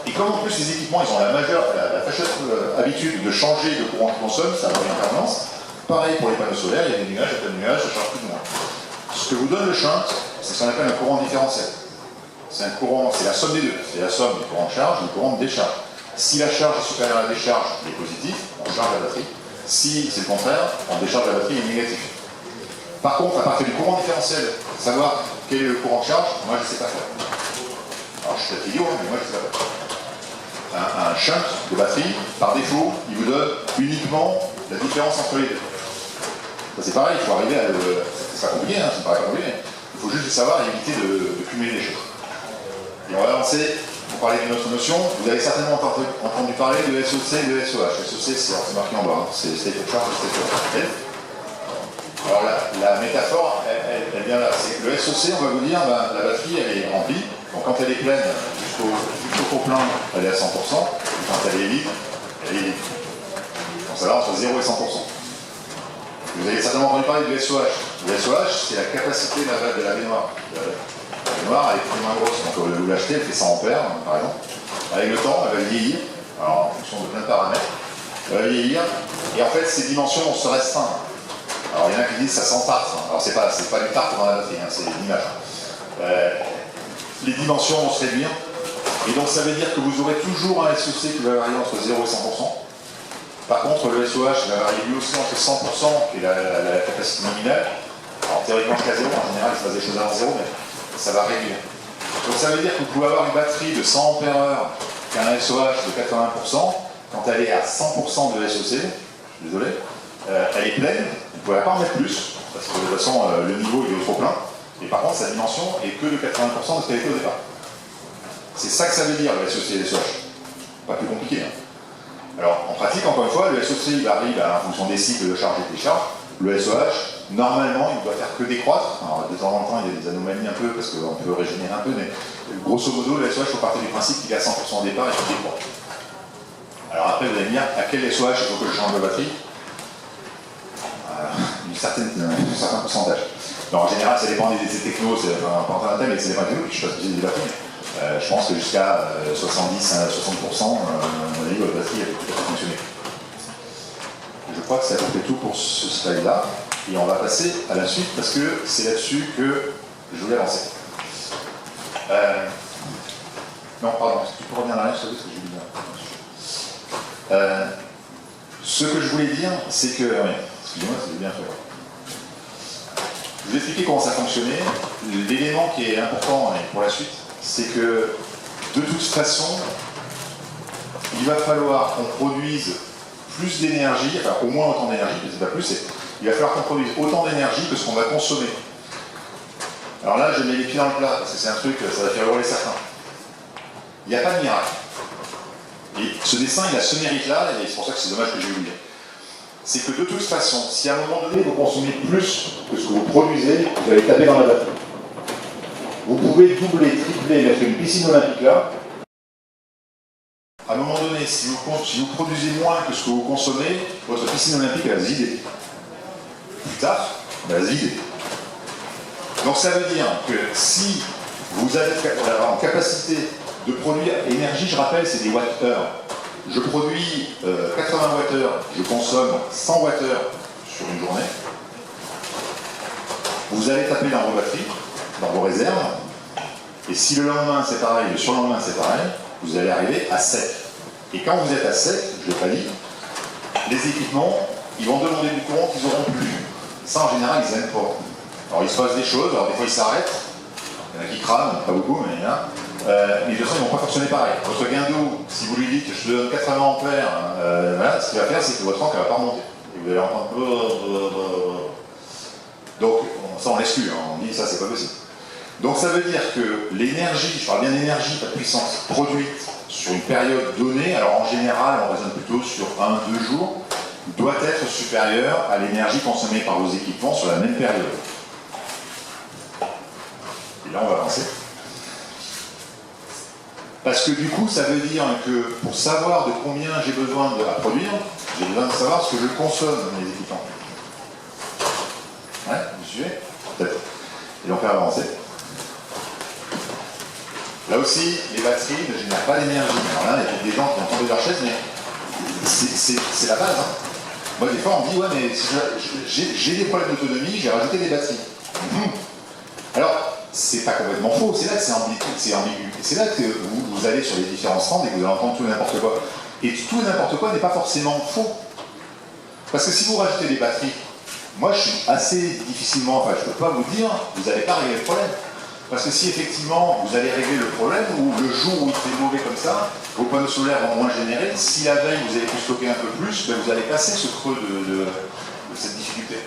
Et comme en plus les équipements, ils ont la fâcheuse habitude de changer le courant qu'ils consomment, ça revient en permanence. Pareil pour les panneaux solaires, il y a des nuages, il y a pas de nuages, ça charge plus ou moins. Ce que vous donne le shunt, c'est ce qu'on appelle un courant différentiel. C'est la somme des deux. C'est la somme du courant de charge et du courant de décharge. Si la charge est supérieure à la décharge, il est positif, on charge la batterie. Si c'est le contraire, on décharge la batterie, il est négatif. Par contre, à partir du courant différentiel, savoir quel est le courant de charge, moi je ne sais pas faire. Alors je suis peut-être idiot, mais moi je ne sais pas faire. Un shunt de batterie, par défaut, il vous donne uniquement la différence entre les deux. Ça c'est pareil, il faut arriver à le... C'est pas compliqué, hein, ça me paraît pas compliqué. Il faut juste savoir et éviter de cumuler les choses. Et on va avancer pour parler d'une autre notion. Vous avez certainement entendu parler de SOC et de SOH. SOC, c'est marqué en bas, hein. C'est state of charge et state of health. Alors la métaphore, elle vient là. C'est le SOC, on va vous dire, la batterie, elle est remplie. Donc quand elle est pleine, jusqu'au plein, elle est à 100%. Et quand elle est vide, elle est vide. Donc ça va entre 0 et 100%. Vous avez certainement entendu parler du SOH. Le SOH, c'est la capacité de la baignoire. La baignoire, elle est plus ou moins grosse. Donc vous l'achetez, elle fait 100 ampères, par exemple. Avec le temps, elle va vieillir. Alors en fonction de plein de paramètres. Elle va vieillir. Et en fait, ces dimensions vont se restreindre. Alors il y en a qui disent ça s'entarte. Alors c'est pas du tarte dans la batterie, hein, c'est l'image. Les dimensions vont se réduire. Et donc ça veut dire que vous aurez toujours un SOC qui va varier entre 0 et 100%. Par contre, le SOH va varier lui aussi entre 100%, qui est la capacité nominale. Alors théoriquement jusqu'à 0, en général il se passe des choses avant 0, mais ça va réduire. Donc ça veut dire que vous pouvez avoir une batterie de 100 ampères qui a un SOH de 80%, quand elle est à 100% de SOC, je suis désolé, elle est pleine, vous ne pouvez pas en mettre plus, parce que de toute façon le niveau il est trop plein, et par contre sa dimension est que de 80% de ce qu'elle était au départ. C'est ça que ça veut dire le SOC et le SOH. Pas plus compliqué. Hein. Alors en pratique, encore une fois, le SOC il varie en fonction des cycles de charge et de décharge. Le SOH, normalement, il ne doit faire que décroître. Alors de temps en temps, il y a des anomalies un peu, parce qu'on peut régénérer un peu, mais grosso modo, le SOH, il faut partir du principe qu'il est à 100% au départ et qu'il décroît. Alors après, vous allez me dire, à quel SOH il faut que je change de batterie un certain pourcentage. Donc, en général, ça dépend des technos, c'est pas un thème, mais ça dépend des technos, puis je ne sais pas si j'ai des batteries. Je pense que jusqu'à 70 à 60%, à mon avis, la batterie elle peut tout à fait fonctionner. Je crois que c'est à peu près tout pour ce slide-là. Et on va passer à la suite parce que c'est là-dessus que je voulais avancer. Non, pardon, est-ce que tu peux revenir en arrière sur ce que j'ai dit là. Ce que je voulais dire, c'est que... Oui, excusez-moi, c'est bien fait. Je vais expliquer comment ça fonctionnait. L'élément qui est important pour la suite, c'est que de toute façon, il va falloir qu'on produise plus d'énergie, enfin au moins autant d'énergie, mais c'est pas plus, il va falloir qu'on produise autant d'énergie que ce qu'on va consommer. Alors là, je mets les pieds dans le plat, parce que c'est un truc, ça va faire hurler certains. Il n'y a pas de miracle. Et ce dessin, il a ce mérite-là, et c'est pour ça que c'est dommage que j'ai oublié. C'est que de toute façon, si à un moment donné, vous consommez plus que ce que vous produisez, vous allez taper dans la batterie. Vous pouvez doubler, tripler, mettre une piscine olympique là. À un moment donné, si vous produisez moins que ce que vous consommez, votre piscine olympique elle va se vider. Plus tard, elle va se vider. Donc ça veut dire que si vous êtes en capacité de produire énergie, je rappelle, c'est des watts-heure. Je produis 80 watts-heure, je consomme 100 watts-heure sur une journée. Vous allez taper dans vos batteries, dans vos réserves, et si le lendemain c'est pareil, le surlendemain c'est pareil, vous allez arriver à sec. Et quand vous êtes à sec, je l'ai pas dit, les équipements, ils vont demander du courant qu'ils n'auront plus. Ça en général, ils n'aiment pas. Alors il se passe des choses, alors des fois ils s'arrêtent, il y en a qui crament, pas beaucoup, mais il y en a. Mais de toute façon, ils ne vont pas fonctionner pareil. Votre gain d'eau, si vous lui dites je te donne 80 ampères, voilà, ce qu'il va faire, c'est que votre encre ne va pas remonter. Et vous allez entendre. Donc, ça on l'exclut, hein. On dit ça c'est pas possible. Donc ça veut dire que l'énergie, je parle bien d'énergie, pas de puissance, produite sur une période donnée, alors en général on raisonne plutôt sur 1-2 jours, doit être supérieure à l'énergie consommée par vos équipements sur la même période. Et là on va avancer. Parce que du coup, ça veut dire que pour savoir de combien j'ai besoin à produire, j'ai besoin de savoir ce que je consomme dans mes équipements. Ouais, vous suivez? Peut-être. Et donc, on va avancer. Là aussi, les batteries ne génèrent pas d'énergie. Alors là, il y a des gens qui vont tomber de leur chaise, mais c'est la base. Hein. Moi, des fois, on me dit, ouais, mais j'ai des problèmes d'autonomie, j'ai rajouté des batteries. Alors, c'est pas complètement faux, c'est là que c'est ambigu. C'est là que vous allez sur les différents stands et que vous allez entendre tout et n'importe quoi. Et tout et n'importe quoi n'est pas forcément faux. Parce que si vous rajoutez des batteries, moi je suis assez difficilement, enfin je ne peux pas vous dire, vous n'allez pas régler le problème. Parce que si effectivement vous allez régler le problème, ou le jour où il fait mauvais comme ça, vos panneaux solaires vont moins générer, si la veille vous avez pu stocker un peu plus, ben vous allez passer ce creux de cette difficulté.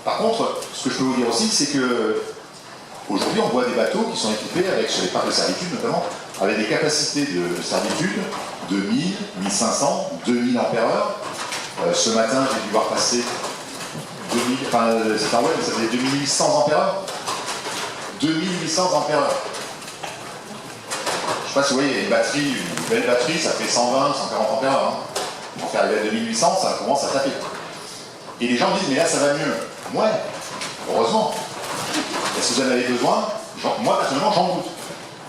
Par contre, ce que je peux vous dire aussi, c'est que aujourd'hui, on voit des bateaux qui sont équipés avec, sur les parcs de servitude notamment, avec des capacités de servitude de 1000, 1500, 2000 ampères-heure. Ce matin, j'ai dû voir passer 2000, enfin, c'est un web, ça faisait 2800 ampères-heure. 2800 ampères-heure. Je sais pas si vous voyez, une belle batterie, ça fait 120, 140 ampères-heure. Hein. Pour faire arriver à 2800, ça commence à taper. Et les gens disent, mais là, ça va mieux. Ouais, heureusement. Est-ce que vous en avez besoin? Moi, personnellement, j'en doute.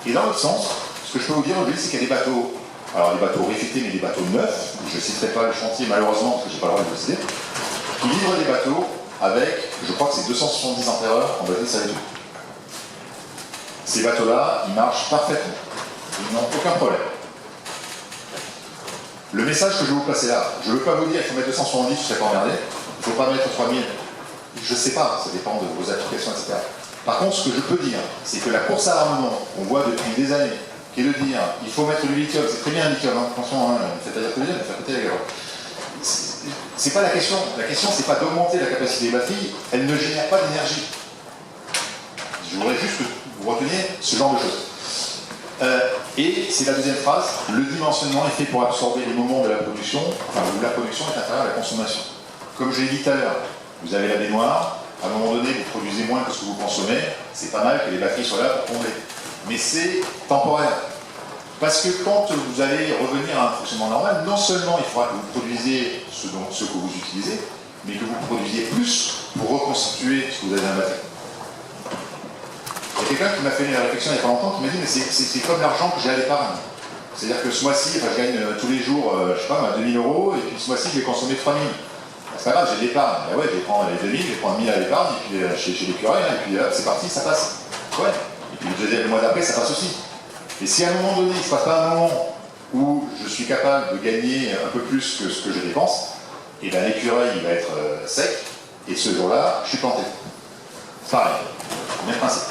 Et dans l'autre sens, ce que je peux vous dire aujourd'hui, c'est qu'il y a des bateaux, alors des bateaux réfutés, mais des bateaux neufs, je ne citerai pas le chantier malheureusement, parce que je n'ai pas le droit de le citer, qui livrent des bateaux avec, je crois que c'est 270 ampères-heure en batterie servitude. Ces bateaux-là, ils marchent parfaitement. Ils n'ont aucun problème. Le message que je vais vous passer là, je ne veux pas vous dire qu'il faut mettre 270, vous ne serez pas emmerdé. Il ne faut pas mettre 3000. Je ne sais pas, ça dépend de vos applications, etc. Par contre, ce que je peux dire, c'est que la course à l'armement, on voit depuis des années, qui est de dire, il faut mettre du lithium, c'est très bien le lithium, hein, attention, hein, faites à dire que le lithium, faites à dire que c'est pas la question. La question, c'est pas d'augmenter la capacité des batteries, elles ne génèrent pas d'énergie. Je voudrais juste que vous reteniez ce genre de choses. Et c'est la deuxième phrase, le dimensionnement est fait pour absorber les moments de la production, enfin où la production est inférieure à la consommation. Comme je l'ai dit tout à l'heure, vous avez la baignoire, à un moment donné vous produisez moins que ce que vous consommez, c'est pas mal que les batteries soient là pour combler. Mais c'est temporaire. Parce que quand vous allez revenir à un fonctionnement normal, non seulement il faudra que vous produisiez ce que vous utilisez, mais que vous produisiez plus pour reconstituer ce que vous avez dans la batterie. Il y a quelqu'un qui m'a fait une réflexion il n'y a pas longtemps qui m'a dit mais c'est comme l'argent que j'ai à l'épargne. C'est-à-dire que ce mois-ci, enfin, je gagne tous les jours, je sais pas, 2000 €, et puis ce mois-ci, je vais consommer 3000. C'est pas grave, j'ai de l'épargne. Ben ouais, je vais prendre les 2000, je vais prendre 1000 à l'épargne, et puis chez l'écureuil, et puis hop, c'est parti, ça passe. Ouais. Et puis le mois d'après, ça passe aussi. Et si à un moment donné, il ne se passe pas un moment où je suis capable de gagner un peu plus que ce que je dépense, et bien l'écureuil, il va être sec, et ce jour-là, je suis planté. C'est pareil, même principe.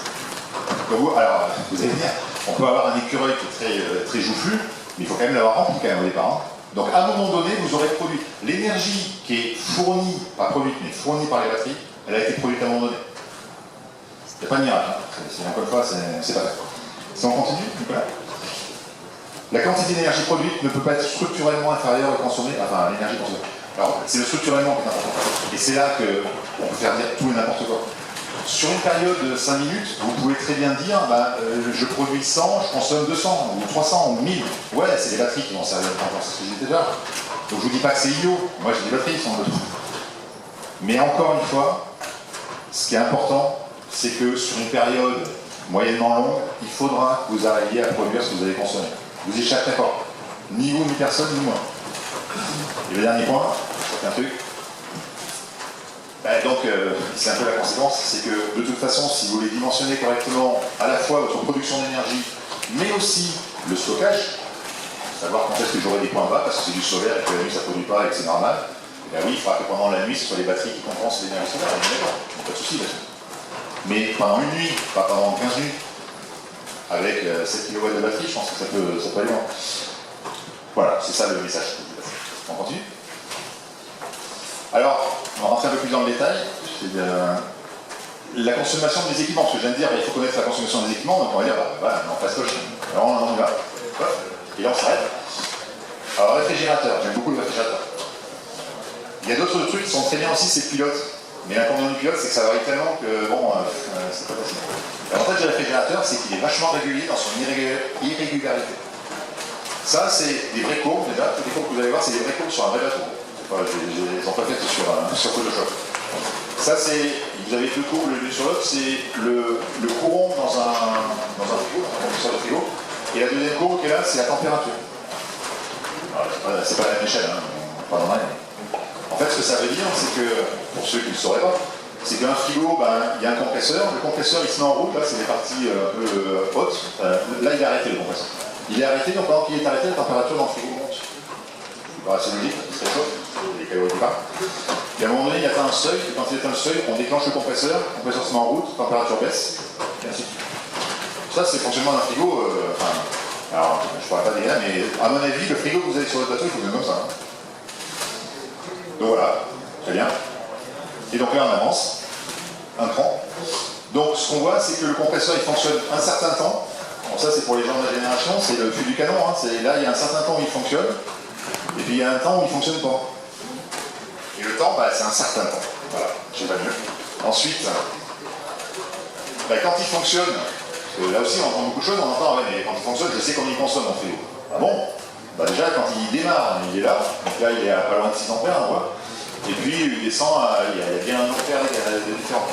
Alors, vous allez me dire, on peut avoir un écureuil qui est très joufflu, mais il faut quand même l'avoir rempli quand même au départ. Hein. Donc à un moment donné, vous aurez produit. L'énergie qui est fournie, pas produite, mais fournie par les batteries, elle a été produite à un moment donné. Il n'y a pas de miracle. Hein. Encore une fois, c'est pas vrai. Si on continue, Nicolas. La quantité d'énergie produite ne peut pas être structurellement inférieure au consommé, enfin à l'énergie consommée. Alors c'est le structurellement qui est important. Et c'est là qu'on peut faire dire tout et n'importe quoi. sur une période de 5 minutes, vous pouvez très bien dire, je produis 100, je consomme 200, ou 300, ou 1000. Ouais, c'est les batteries qui vont servir à compenser ce que j'ai déjà. Donc je vous dis pas que c'est idiot, moi j'ai des batteries qui sont de tout. Mais encore une fois, ce qui est important, c'est que sur une période moyennement longue, il faudra que vous arriviez à produire ce que vous avez consommé. Vous y échapperez pas. Ni vous, ni personne, ni moi. Et le dernier point, c'est un truc. C'est un peu la conséquence, c'est que de toute façon, si vous voulez dimensionner correctement à la fois votre production d'énergie, mais aussi le stockage, savoir quand est-ce que j'aurai des points bas, parce que c'est du solaire et que la nuit ça ne produit pas et que c'est normal, et bien oui, il faudra que pendant la nuit, ce soit les batteries qui compensent l'énergie solaire, on est d'accord, pas de souci là-dessus. Mais pendant une nuit, pas pendant 15 minutes, avec 7 kW de batterie, je pense que ça peut aller loin. Voilà, c'est ça le message. On continue. Alors, on va rentrer un peu plus dans le détail. La consommation des équipements, parce que je viens de dire, il faut connaître la consommation des équipements, donc on va dire, voilà, on passe coche. Alors on y va. Et là on s'arrête. Alors réfrigérateur, j'aime beaucoup le réfrigérateur. Il y a d'autres trucs qui sont très bien aussi, c'est le pilote. Mais l'inconvénient du pilote, c'est que ça varie tellement que bon, c'est pas facile. L'avantage du réfrigérateur, c'est qu'il est vachement régulier dans son irrégularité. Ça, c'est des vraies courbes déjà. Toutes les courbes que vous allez voir, c'est des vraies courbes sur un vrai bateau. Ils ont pas fait sur Photoshop. Ça, c'est, vous avez deux courbes l'une sur l'autre, c'est le courant dans un frigo, sur le frigo, et la deuxième courbe qui est là, c'est la température. C'est pas la même échelle, hein, pas normal. En fait, ce que ça veut dire, c'est que, pour ceux qui ne le sauraient pas, c'est qu'un frigo, il y a un compresseur, le compresseur il se met en route, là c'est des parties un peu hautes, là il est arrêté le compresseur. Il est arrêté, donc pendant qu'il est arrêté, la température dans le frigo monte. C'est logique, il se réchauffe, les calories au départ. Et à un moment donné, il atteint un seuil, et quand il atteint le seuil, on déclenche le compresseur se met en route, température baisse, et ainsi de suite. Ça, c'est le fonctionnement d'un frigo, alors je ne pourrais pas dire là, mais à mon avis, le frigo que vous avez sur votre bateau, il fonctionne comme ça. Hein. Donc voilà, très bien. Et donc là, on avance, un cran. Donc ce qu'on voit, c'est que le compresseur, il fonctionne un certain temps. Bon, ça, c'est pour les gens de la génération, c'est le fil du canon. Hein. Là, il y a un certain temps où il fonctionne, et puis il y a un temps où il ne fonctionne pas. Et le temps, c'est un certain temps. Voilà, j'ai pas mieux. Ensuite, quand il fonctionne, parce que là aussi, on entend beaucoup de choses, on entend, ouais, mais quand il fonctionne, je sais combien il consomme en frigo. Ah bon? Déjà, quand il démarre, il est là. Donc là, il est à pas loin de 6 ampères, on voit. Et puis, il descend, il y a bien un ampère de différence.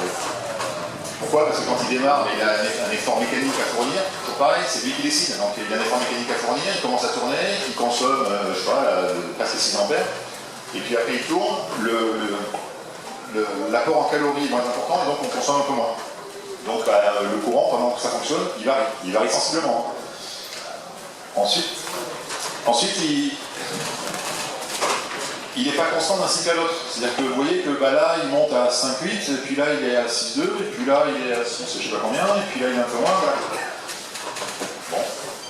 Pourquoi? Parce que quand il démarre, il a un effort mécanique à fournir. C'est pareil, c'est lui qui décide. Donc il a un effort mécanique à fournir, il commence à tourner, il consomme, je sais pas, presque 6 ampères. Et puis après il tourne, l'apport en calories est moins important et donc on consomme un peu moins. Donc le courant, pendant que ça fonctionne, il varie sensiblement. Ensuite il n'est pas constant d'un cycle à l'autre. C'est-à-dire que vous voyez que là, il monte à 5,8, et puis là, il est à 6,2, et puis là, il est à 6, je sais pas combien, et puis là, il est un peu moins. Voilà. Bon.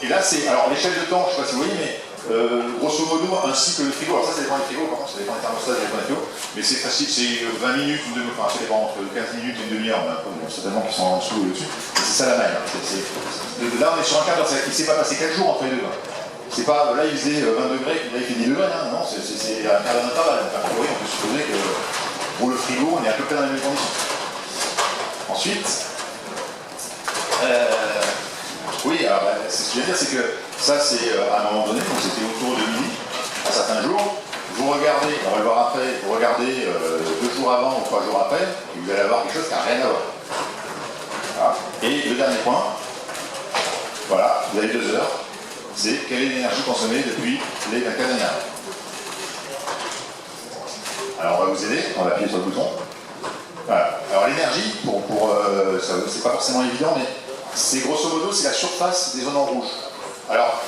Et là, c'est. Alors, l'échelle de temps, je ne sais pas si vous voyez, mais grosso modo, un cycle de frigo, alors ça dépend des frigos, par contre, ça dépend des thermostats, ça dépend des frigos, mais c'est facile, c'est 20 minutes, une demi-heure, enfin, ça dépend entre 15 minutes et une demi-heure, certainement qu'ils sont en dessous et au-dessus, mais c'est ça la maille. Hein. Là, on est sur un quart d'heure, il ne s'est pas passé 4 jours entre les deux. Hein. C'est pas, là il faisait 20 degrés, là il fait 10 degrés, hein. Non, c'est un quart d'heure d'intervalle. Donc a priori, on peut supposer que pour le frigo, on est à peu près dans les mêmes conditions. Ensuite, oui, alors c'est ce que je veux dire, c'est que ça c'est à un moment donné, donc c'était autour de midi, à certains jours, vous regardez, on va le voir après, vous regardez 2 jours avant ou 3 jours après, et vous allez avoir quelque chose qui n'a rien à voir. Voilà. Et le dernier point, voilà, vous avez 2 heures. C'est quelle est l'énergie consommée depuis les 24 dernières années. Alors on va vous aider, on va appuyer sur le bouton. Voilà. Alors l'énergie, c'est pas forcément évident, mais c'est grosso modo c'est la surface des zones en rouge. Alors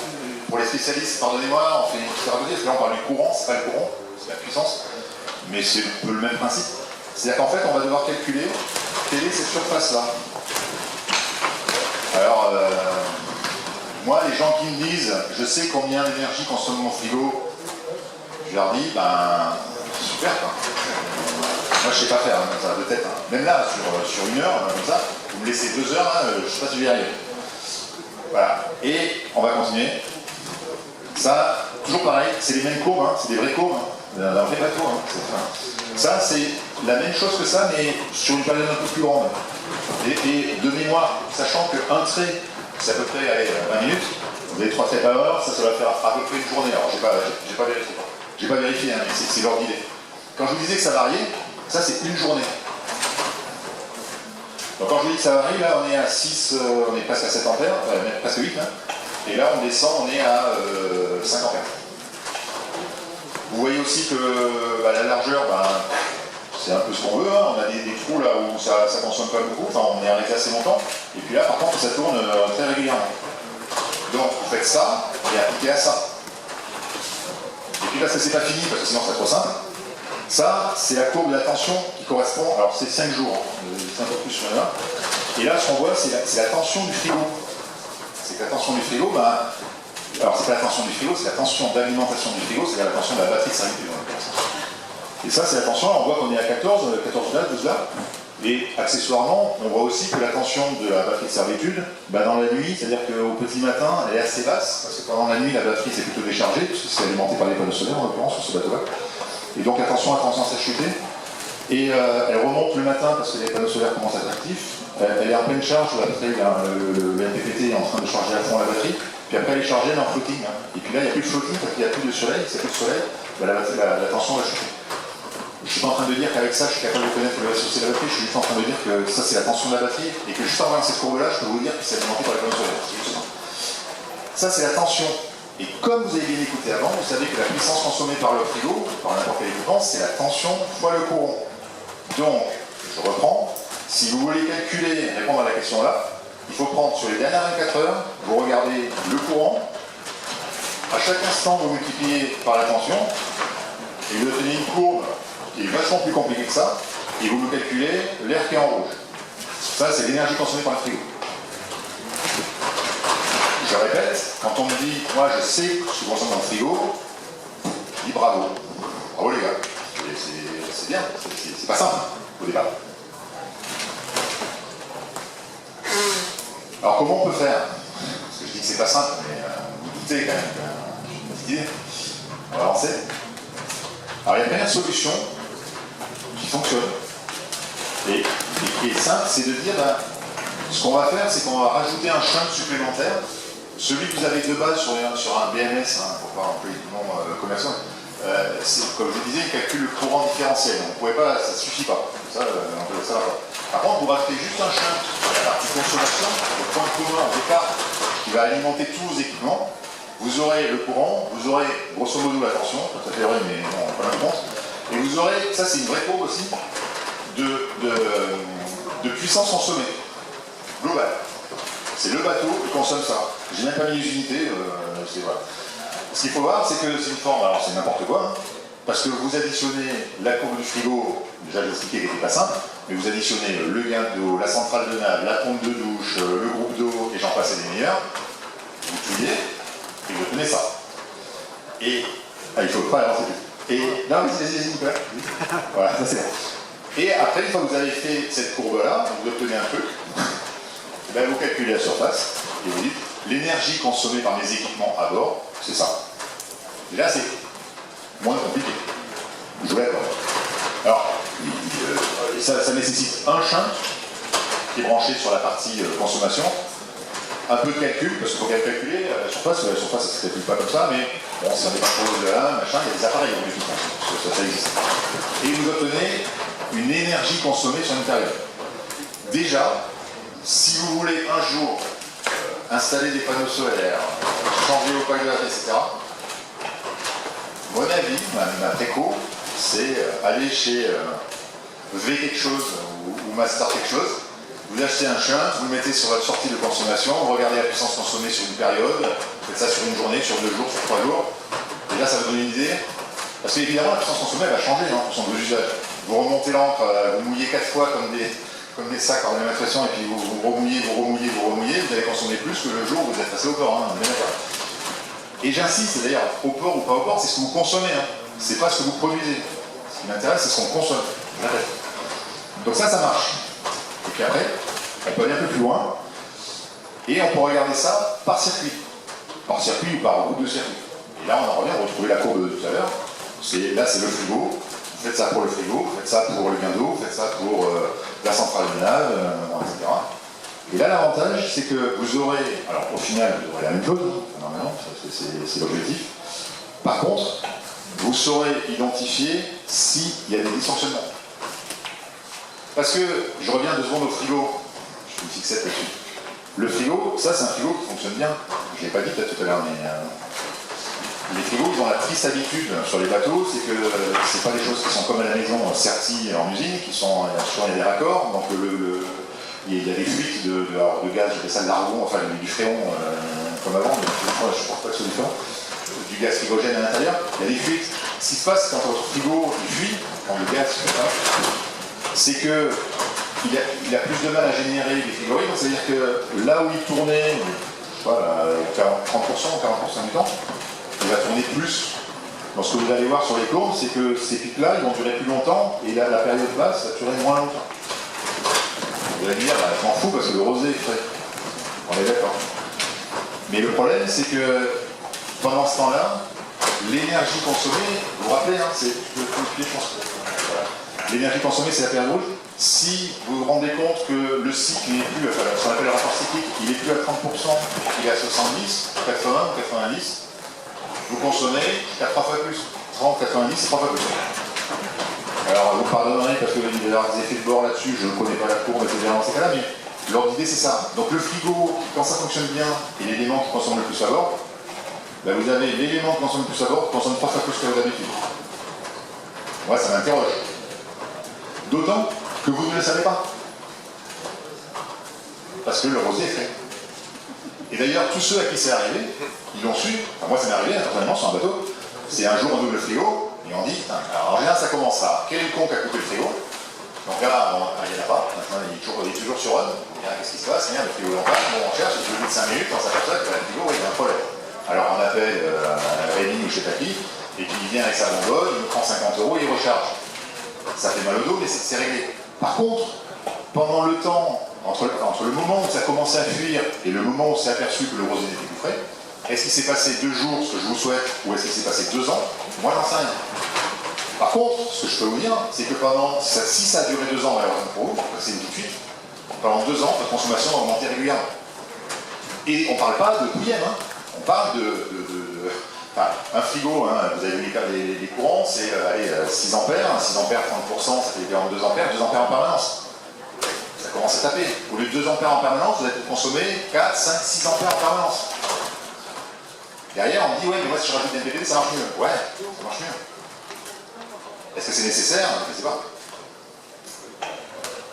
pour les spécialistes, pardonnez-moi, on fait une petite raconter, parce que là on parle du courant, c'est pas le courant, c'est la puissance, mais c'est un peu le même principe. C'est-à-dire qu'en fait on va devoir calculer quelle est cette surface-là. Alors moi, les gens qui me disent, je sais combien d'énergie consomme mon frigo, je leur dis, super quoi. Moi, je sais pas faire, hein, ça de tête. Hein. Même là, sur 1 heure, comme ça, vous me laissez 2 heures, hein, je sais pas si je vais y arriver. Voilà. Et on va continuer. Ça, toujours pareil, c'est les mêmes courbes, hein, c'est des vraies courbes. Hein. d'un vrai bateau. Hein. Ça, c'est la même chose que ça, mais sur une période un peu plus grande. Et de mémoire, sachant qu'un trait, c'est à peu près allez, 20 minutes, vous avez 3 traits par heure, ça va faire à peu près une journée. Alors, j'ai pas vérifié. J'ai pas vérifié, hein, mais c'est l'ordre d'idée. Quand je vous disais que ça variait, ça c'est une journée. Donc quand je vous dis que ça varie, là on est à 6, on est presque à 7 ampères, enfin, presque 8, hein, et là on descend, on est à 5 ampères. Vous voyez aussi que la largeur, c'est un peu ce qu'on veut, hein. On a des trous là où ça consomme pas beaucoup, enfin on est arrêté assez longtemps, et puis là par contre ça tourne très régulièrement. Donc vous faites ça, et appliquez à ça. Et puis là ça c'est pas fini, parce que sinon c'est trop simple. Ça, c'est la courbe de la tension qui correspond, alors c'est 5 jours, c'est un peu plus sur là. Et là, ce qu'on voit, c'est la tension du frigo. C'est que la tension du frigo, alors c'est pas la tension du frigo, c'est la tension d'alimentation du frigo, c'est-à-dire la tension de la batterie de servitude. Et ça, c'est la tension, on voit qu'on est à 14 là, 12 là. Et accessoirement, on voit aussi que la tension de la batterie de servitude, dans la nuit, c'est-à-dire qu'au petit matin, elle est assez basse, parce que pendant la nuit, la batterie s'est plutôt déchargée, puisque c'est alimenté par les panneaux solaires, en l'occurrence, sur ce bateau-là. Et donc la tension a tendance à chuter. Et elle remonte le matin parce que les panneaux solaires commencent à être actifs. Elle est en pleine charge, la batterie, le MPPT est en train de charger à fond la batterie. Puis après elle est chargée, elle est en floating. Hein. Et puis là il n'y a plus de floating parce qu'il n'y a plus de soleil. S'il n'y a plus de soleil, la tension va chuter. Je ne suis pas en train de dire qu'avec ça je suis capable de connaître le SOC de la batterie, je suis juste en train de dire que ça c'est la tension de la batterie et que juste en voyant cette courbe là, je peux vous dire que c'est alimenté par les panneaux solaires. Ça c'est la tension. Et comme vous avez bien écouté avant, vous savez que la puissance consommée par le frigo, par n'importe quel équipement, c'est la tension fois le courant. Donc, je reprends, si vous voulez calculer, répondre à la question là, il faut prendre sur les dernières 24 heures, vous regardez le courant, à chaque instant vous multipliez par la tension, et vous obtenez une courbe qui est vachement plus compliquée que ça, et vous me calculez l'air qui est en rouge. Ça, c'est l'énergie consommée par le frigo. Je répète, quand on me dit, moi je sais ce que consomme dans le frigo, je dis bravo. Bravo les gars. C'est bien, c'est pas simple au départ. Alors comment on peut faire? Parce que je dis que c'est pas simple, mais vous doutez quand même une petite idée. On va avancer. Alors il y a une première solution qui fonctionne et qui est simple, c'est de dire, ce qu'on va faire, c'est qu'on va rajouter un shunt supplémentaire. Celui que vous avez de base sur un BMS, pour ne pas employer le nom commercial, c'est, comme je vous disais, il calcule le courant différentiel. On pouvait pas, ça ne suffit pas. Ça, on peut ça va pas. Par contre, vous rajoutez juste un shunt sur la partie consommation, le point commun au départ, qui va alimenter tous vos équipements. Vous aurez le courant, vous aurez grosso modo la tension, pas tout à fait vrai, mais bon, on prend la compte. Et vous aurez, ça c'est une vraie courbe aussi, de puissance consommée, globale. C'est le bateau qui consomme ça. J'ai même pas mis les unités, voilà. Ce qu'il faut voir, c'est que c'est une forme, alors c'est n'importe quoi, hein, parce que vous additionnez la courbe du frigo, déjà j'ai expliqué qu'elle n'était pas simple, mais vous additionnez le gain d'eau, la centrale de nave, la pompe de douche, le groupe d'eau, et j'en passe et des meilleurs, vous tuez, et vous obtenez ça. Et, il faut pas avancer plus. Et, non, mais vas-y, Nicolas. Voilà, ça c'est bon. Et après, une fois que vous avez fait cette courbe-là, vous obtenez un truc, vous calculez la surface, et vous dites, l'énergie consommée par mes équipements à bord, c'est ça. Et là, c'est moins compliqué. Je vous l'accorde. Alors, ça nécessite un shunt qui est branché sur la partie consommation, un peu de calcul, parce qu'il faut bien calculer la surface ça ne se calcule pas comme ça, mais bon, si on n'est pas trop de là, machin, il y a des appareils en plus, ça existe. Et vous obtenez une énergie consommée sur une période. Déjà, si vous voulez un jour installer des panneaux solaires, changer au paillage, etc., mon avis, ma préco, c'est aller chez V quelque chose ou Master quelque chose, vous achetez un shunt, vous le mettez sur votre sortie de consommation, vous regardez la puissance consommée sur une période, vous faites ça sur une journée, sur 2 jours, sur 3 jours, et là ça vous donne une idée, parce qu'évidemment la puissance consommée elle va changer en fonction de vos usages. Vous remontez l'encre, vous mouillez 4 fois comme des sacs en même expression, et puis vous remouillez, vous allez consommer plus que le jour où vous êtes passé au port, hein, bien d'accord. Et j'insiste, d'ailleurs, au port ou pas au port, c'est ce que vous consommez, hein. C'est pas ce que vous produisez. Ce qui m'intéresse, c'est ce qu'on consomme. Donc ça marche. Et puis après, on peut aller un peu plus loin, et on peut regarder ça par circuit ou par groupe de circuits. Et là, on en revient, on retrouver la courbe de tout à l'heure. Là, c'est le frigo. Vous faites ça pour le frigo, vous faites ça pour le gain d'eau, vous faites ça pour la centrale de nave, etc. Et là, l'avantage, c'est que vous aurez, alors au final, vous aurez la même chose, normalement, c'est l'objectif. Par contre, vous saurez identifier s'il y a des dysfonctionnements. Parce que, je reviens 2 secondes au frigo, je fais une fixette là-dessus. Le frigo, ça c'est un frigo qui fonctionne bien. Je ne l'ai pas dit peut-être tout à l'heure, mais les frigos, ils ont la triste habitude sur les bateaux, c'est que c'est pas des choses qui sont comme à la maison, serties en usine, qui sont, souvent il y a des raccords, donc il y a des fuites de gaz, j'appelle ça de l'argon, enfin du fréon, comme avant, mais je ne pense pas que c'est différent, du gaz frigogène à l'intérieur, il y a des fuites. Ce qui se passe quand votre frigo fuit, quand le gaz c'est que il a plus de mal à générer des frigoriques, c'est-à-dire que là où il tournait, je sais pas, 30% ou 40% du temps, il va tourner plus. Donc ce que vous allez voir sur les courbes, c'est que ces pics-là, ils vont durer plus longtemps, et là, la période basse va durer moins longtemps. Vous allez me dire, je m'en fous parce que le rosé est frais. On est d'accord. Mais le problème, c'est que pendant ce temps-là, l'énergie consommée, vous vous rappelez, c'est le pied, je pense. Voilà. L'énergie consommée, c'est la période rouge. Si vous vous rendez compte que le cycle n'est plus, enfin, ce qu'on appelle le rapport cyclique, il n'est plus à 30%, il est à 70, 80 ou 90, vous consommez jusqu'à 3 fois plus. 30, 90, c'est 3 fois plus. Alors, vous pardonnerez parce qu'il va y avoir des effets de bord là-dessus, je ne connais pas la courbe, etc. dans ces cas-là, mais l'ordre d'idée, c'est ça. Donc, le frigo, quand ça fonctionne bien, et l'élément qui consomme le plus à bord, ben, vous avez l'élément qui consomme le plus à bord, qui consomme 3 fois plus que d'habitude. Moi, ça m'interroge. D'autant que vous ne le savez pas. Parce que le rosé est frais. Et d'ailleurs, tous ceux à qui c'est arrivé, ils l'ont su. Enfin, moi, ça m'est arrivé, personnellement, sur un bateau. C'est un jour, on ouvre le frigo, et on dit, alors en général, ça commence à, quel est le con qui a coupé le frigo? Donc là, il n'y en a pas. Maintenant, il est toujours sur on. Qu'est-ce qui se passe? Rien, le frigo est en panne. Bon, on cherche, et au bout de 5 minutes, on s'aperçoit que le frigo, il y a un problème. Alors on appelle Rémi ou je sais pas qui, et puis il vient avec sa bonbonne, il nous prend 50 € et il recharge. Ça fait mal au dos, mais c'est réglé. Par contre, pendant le temps, entre le moment où ça commençait à fuir et le moment où on s'est aperçu que le rosé n'était plus frais, est-ce qu'il s'est passé 2 jours, ce que je vous souhaite, ou est-ce qu'il s'est passé 2 ans? Moi, j'en sais rien. Par contre, ce que je peux vous dire, c'est que si ça a duré 2 ans, malheureusement pour vous, c'est une petite fuite, pendant 2 ans, votre consommation a augmenté régulièrement. Et on ne parle pas de PM, on parle enfin, un frigo, vous avez vu les courants, c'est 6 ampères, 6 ampères, 30%, ça fait équivalent 2 ampères, 2 ampères en permanence. Ça commence à taper. Au lieu de 2 ampères en permanence, vous allez consommer 4, 5, 6 ampères en permanence. Derrière, on dit, ouais, mais moi si je rajoute des MPPT, ça marche mieux. Ouais, ça marche mieux. Est-ce que c'est nécessaire? Je ne sais pas.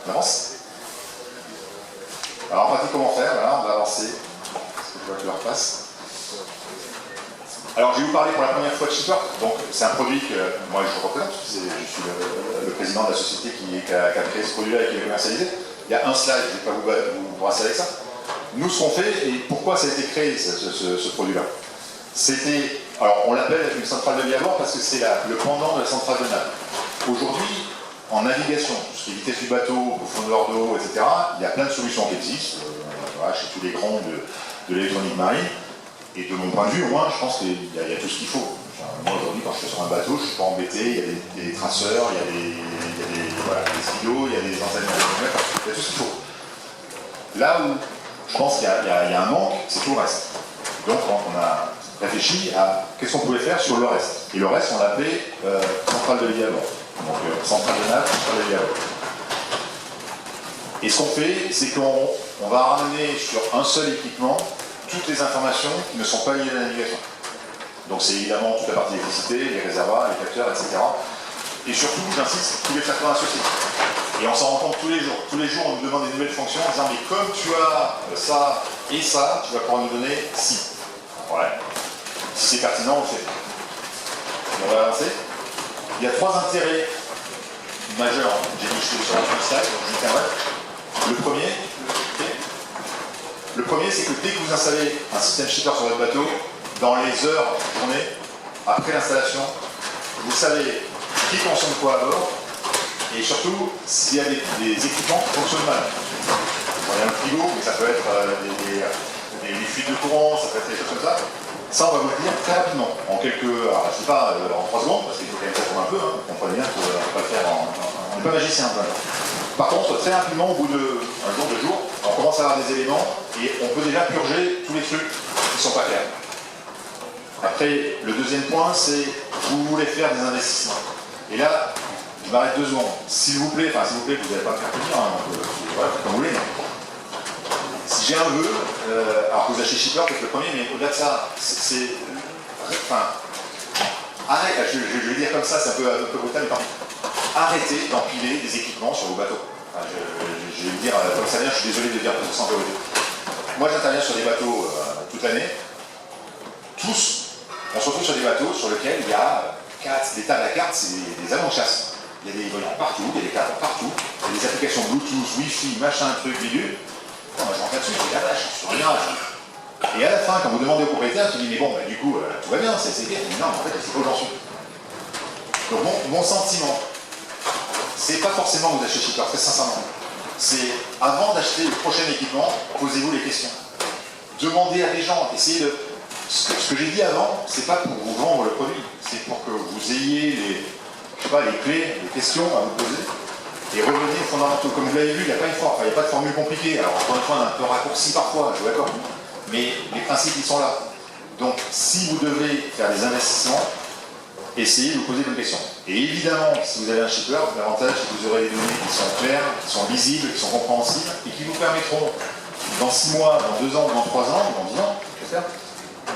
On avance. Alors en pratique, comment faire? Voilà, on va avancer. Est-ce que je vois que l'heure passe? Alors je vais vous parler pour la première fois de Shipper. Donc c'est un produit que moi je représente, je suis le président de la société qui a créé ce produit-là et qui l'a commercialisé. Il y a un slide, je ne vais pas vous brasser avec ça. Nous, ce qu'on fait, et pourquoi ça a été créé ce produit-là, c'était, alors on l'appelle une centrale de vie à bord parce que c'est le pendant de la centrale de nave. Aujourd'hui, en navigation, tout ce qui est vitesse du bateau, profondeur d'eau, etc., il y a plein de solutions qui existent, voilà, chez tous les grands de l'électronique marine. Et de mon point de vue, au moins, je pense qu'il y a tout ce qu'il faut. Moi, aujourd'hui, quand je suis sur un bateau, je ne suis pas embêté, il y a des traceurs, il y a des stylos, il y a des antennes, il y a tout ce qu'il faut. Là où je pense qu'il y a un manque, c'est tout le reste. Donc, on a réfléchi à qu'est-ce qu'on pouvait faire sur le reste. Et le reste, on l'a appelé centrale de vie à bord. Donc, centrale de nave, centrale de vie à bord. Et ce qu'on fait, c'est qu'on va ramener sur un seul équipement toutes les informations qui ne sont pas liées à la navigation. Donc c'est évidemment toute la partie électricité, les réservoirs, les capteurs, etc. Et surtout, j'insiste, tous les facteurs associés. Et on s'en rend compte tous les jours. Tous les jours, on nous demande des nouvelles fonctions en disant mais comme tu as ça et ça, tu vas pouvoir nous donner ci. Ouais. Si c'est pertinent, on le fait. Et on va avancer. Il y a 3 intérêts majeurs. J'ai mis sur un slide, donc je vous tiendrai. Le premier, c'est que dès que vous installez un système Shipper sur votre bateau, dans les heures de journée, après l'installation, vous savez qui consomme quoi à bord, et surtout s'il y a des équipements qui fonctionnent mal. Il y a un frigo, mais ça peut être des fuites de courant, ça peut être des choses comme ça. Ça, on va vous le dire très rapidement, en quelques, alors je sais pas, en 3 secondes, parce qu'il faut quand même s'attendre un peu, hein, vous comprenez bien qu'on ne peut pas le faire on n'est pas magicien. Par contre, très rapidement, au bout d'un jour, 2 jours, on commence à avoir des éléments et on peut déjà purger tous les trucs qui ne sont pas clairs. Après, le deuxième point, c'est vous voulez faire des investissements. Et là, je m'arrête 2 secondes. S'il vous plaît, vous n'allez pas me faire tenir, hein, donc, voilà, comme vous voulez. Si j'ai un vœu, alors que vous achetez Shipper, peut-être le premier, mais au-delà de ça, arrête, je vais dire comme ça, c'est un peu brutal, mais arrêtez d'empiler des équipements sur vos bateaux. Enfin, je vais le dire comme ça vient, je suis désolé de le dire sans priorité. Moi, j'interviens sur des bateaux toute l'année. Tous, on se retrouve sur des bateaux sur lesquels il y a des tables à cartes, c'est des avions-chasse. Il y a des voyants partout, il y a des cartes partout, il y a des applications Bluetooth, Wi-Fi, machin, truc, bidule. Moi, je rentre là-dessus, je dis la vache, je suis rien. Et à la fin, quand vous demandez au propriétaire, tu dis, mais bon, du coup, tout va bien, c'est bien. Mais non, en fait, c'est pas où j'en suis. Donc, mon sentiment, c'est pas forcément vous achetez Shipper, très sincèrement. C'est avant d'acheter le prochain équipement, posez-vous les questions. Demandez à des gens, essayez de. Ce que j'ai dit avant, c'est pas pour vous vendre le produit, c'est pour que vous ayez les clés, les questions à vous poser. Et revenez aux fondamentaux. Comme vous l'avez vu, il n'y a pas de formule compliquée. Alors, encore une fois, on a un peu raccourci parfois, je suis d'accord. Mais les principes, ils sont là. Donc, si vous devez faire des investissements, essayez de vous poser des questions. Et évidemment, si vous avez un shipper, l'avantage, c'est que vous aurez des données qui sont claires, qui sont lisibles, qui sont compréhensibles, et qui vous permettront, dans 6 mois, dans 2 ans, dans 3 ans, dans 10 ans, j'espère,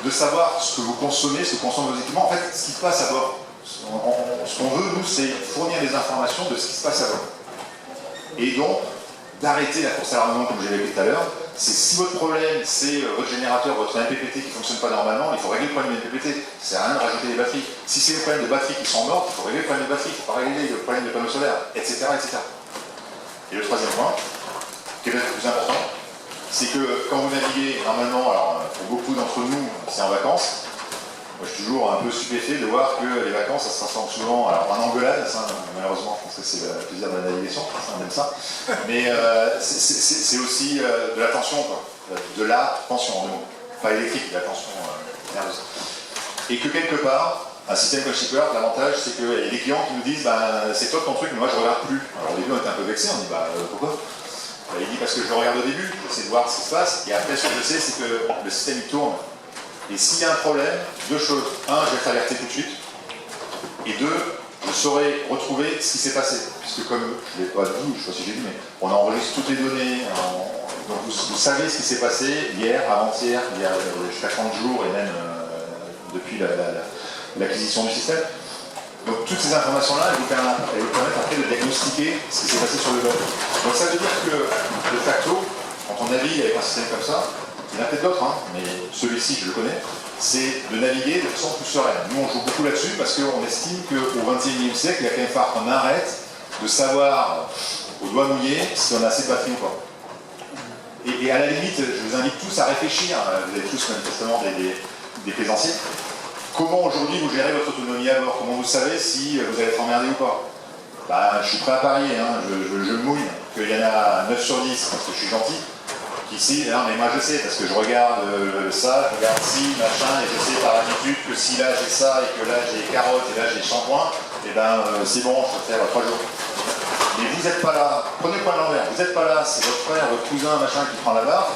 de savoir ce que vous consommez, ce que consomment vos équipements. En fait, ce qui se passe à bord. Ce qu'on veut, nous, c'est fournir des informations de ce qui se passe à bord. Et donc, d'arrêter la course à l'armement, comme je l'ai dit tout à l'heure. C'est si votre problème, c'est votre générateur, votre MPPT qui ne fonctionne pas normalement, il faut régler le problème du MPPT. Ça sert à rien de rajouter des batteries. Si c'est le problème de batteries qui sont mortes, il faut régler le problème de batteries, il ne faut pas régler le problème de panneaux solaires, etc., etc. Et le troisième point, qui est peut-être le plus important, c'est que quand vous naviguez, normalement, alors pour beaucoup d'entre nous, c'est en vacances. Moi, je suis toujours un peu stupéfait de voir que les vacances, ça se transforme souvent en engueulade. Ça, malheureusement, je pense que c'est le plaisir de la navigation, ça, on aime ça. Mais c'est aussi de la tension, quoi. De la tension, en deux mots. Pas électrique, de la tension nerveuse. Et que quelque part, un système comme Shipper, l'avantage, c'est qu'il y a des clients qui nous disent c'est toi ton truc, mais moi je regarde plus. Alors au début, on était un peu vexés, on dit pourquoi? Il dit parce que je le regarde au début, j'essaie de voir ce qui se passe, et après, ce que je sais, c'est que le système il tourne. Et s'il y a un problème, 2 choses. 1, je vais être alerté tout de suite. Et 2, je saurai retrouver ce qui s'est passé. Puisque comme, je ne l'ai pas dit, je ne sais pas si j'ai dit, mais on enregistre toutes les données. Donc vous savez ce qui s'est passé hier, avant-hier, il y a jusqu'à 30 jours, et même depuis l'acquisition du système. Donc toutes ces informations-là, elles vous permettent après de diagnostiquer ce qui s'est passé sur le web. Donc ça veut dire que, de facto, quand on navigue avec un système comme ça, il y en a peut-être d'autres, hein, mais celui-ci, je le connais, c'est de naviguer de façon plus sereine. Nous, on joue beaucoup là-dessus parce qu'on estime qu'au XXIe siècle, il va quand même falloir qu'on arrête de savoir au doigt mouillé si on a assez de batterie ou pas. Et à la limite, je vous invite tous à réfléchir, vous avez tous manifestement des plaisanciers, comment aujourd'hui vous gérez votre autonomie à bord, comment vous savez si vous allez être emmerdé ou pas. Je suis prêt à parier, hein, je me mouille, qu'il y en a 9 sur 10 parce que je suis gentil. Ici, non, mais moi je sais, parce que je regarde ça, je regarde ci, machin, et je sais par habitude que si là j'ai ça, et que là j'ai carottes, et là j'ai shampoing, et c'est bon, je peux faire 3 jours. Mais vous n'êtes pas là, prenez le point de l'envers, vous n'êtes pas là, c'est votre frère, votre cousin, machin, qui prend la barre,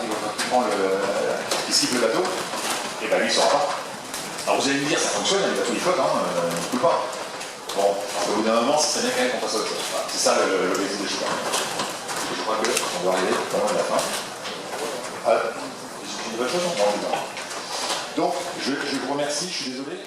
qui skip le bateau, et lui il ne saura pas. Alors vous allez me dire, ça fonctionne, les bateaux ils flottent, il ne coule pas. Bon, au bout d'un moment, c'est bien quand même qu'on fasse autre chose. Voilà, c'est ça l'objectif de Shipper. Je crois qu'on doit arriver pas loin de la fin. J'ai une bonne chose, donc je vous remercie, je suis désolé.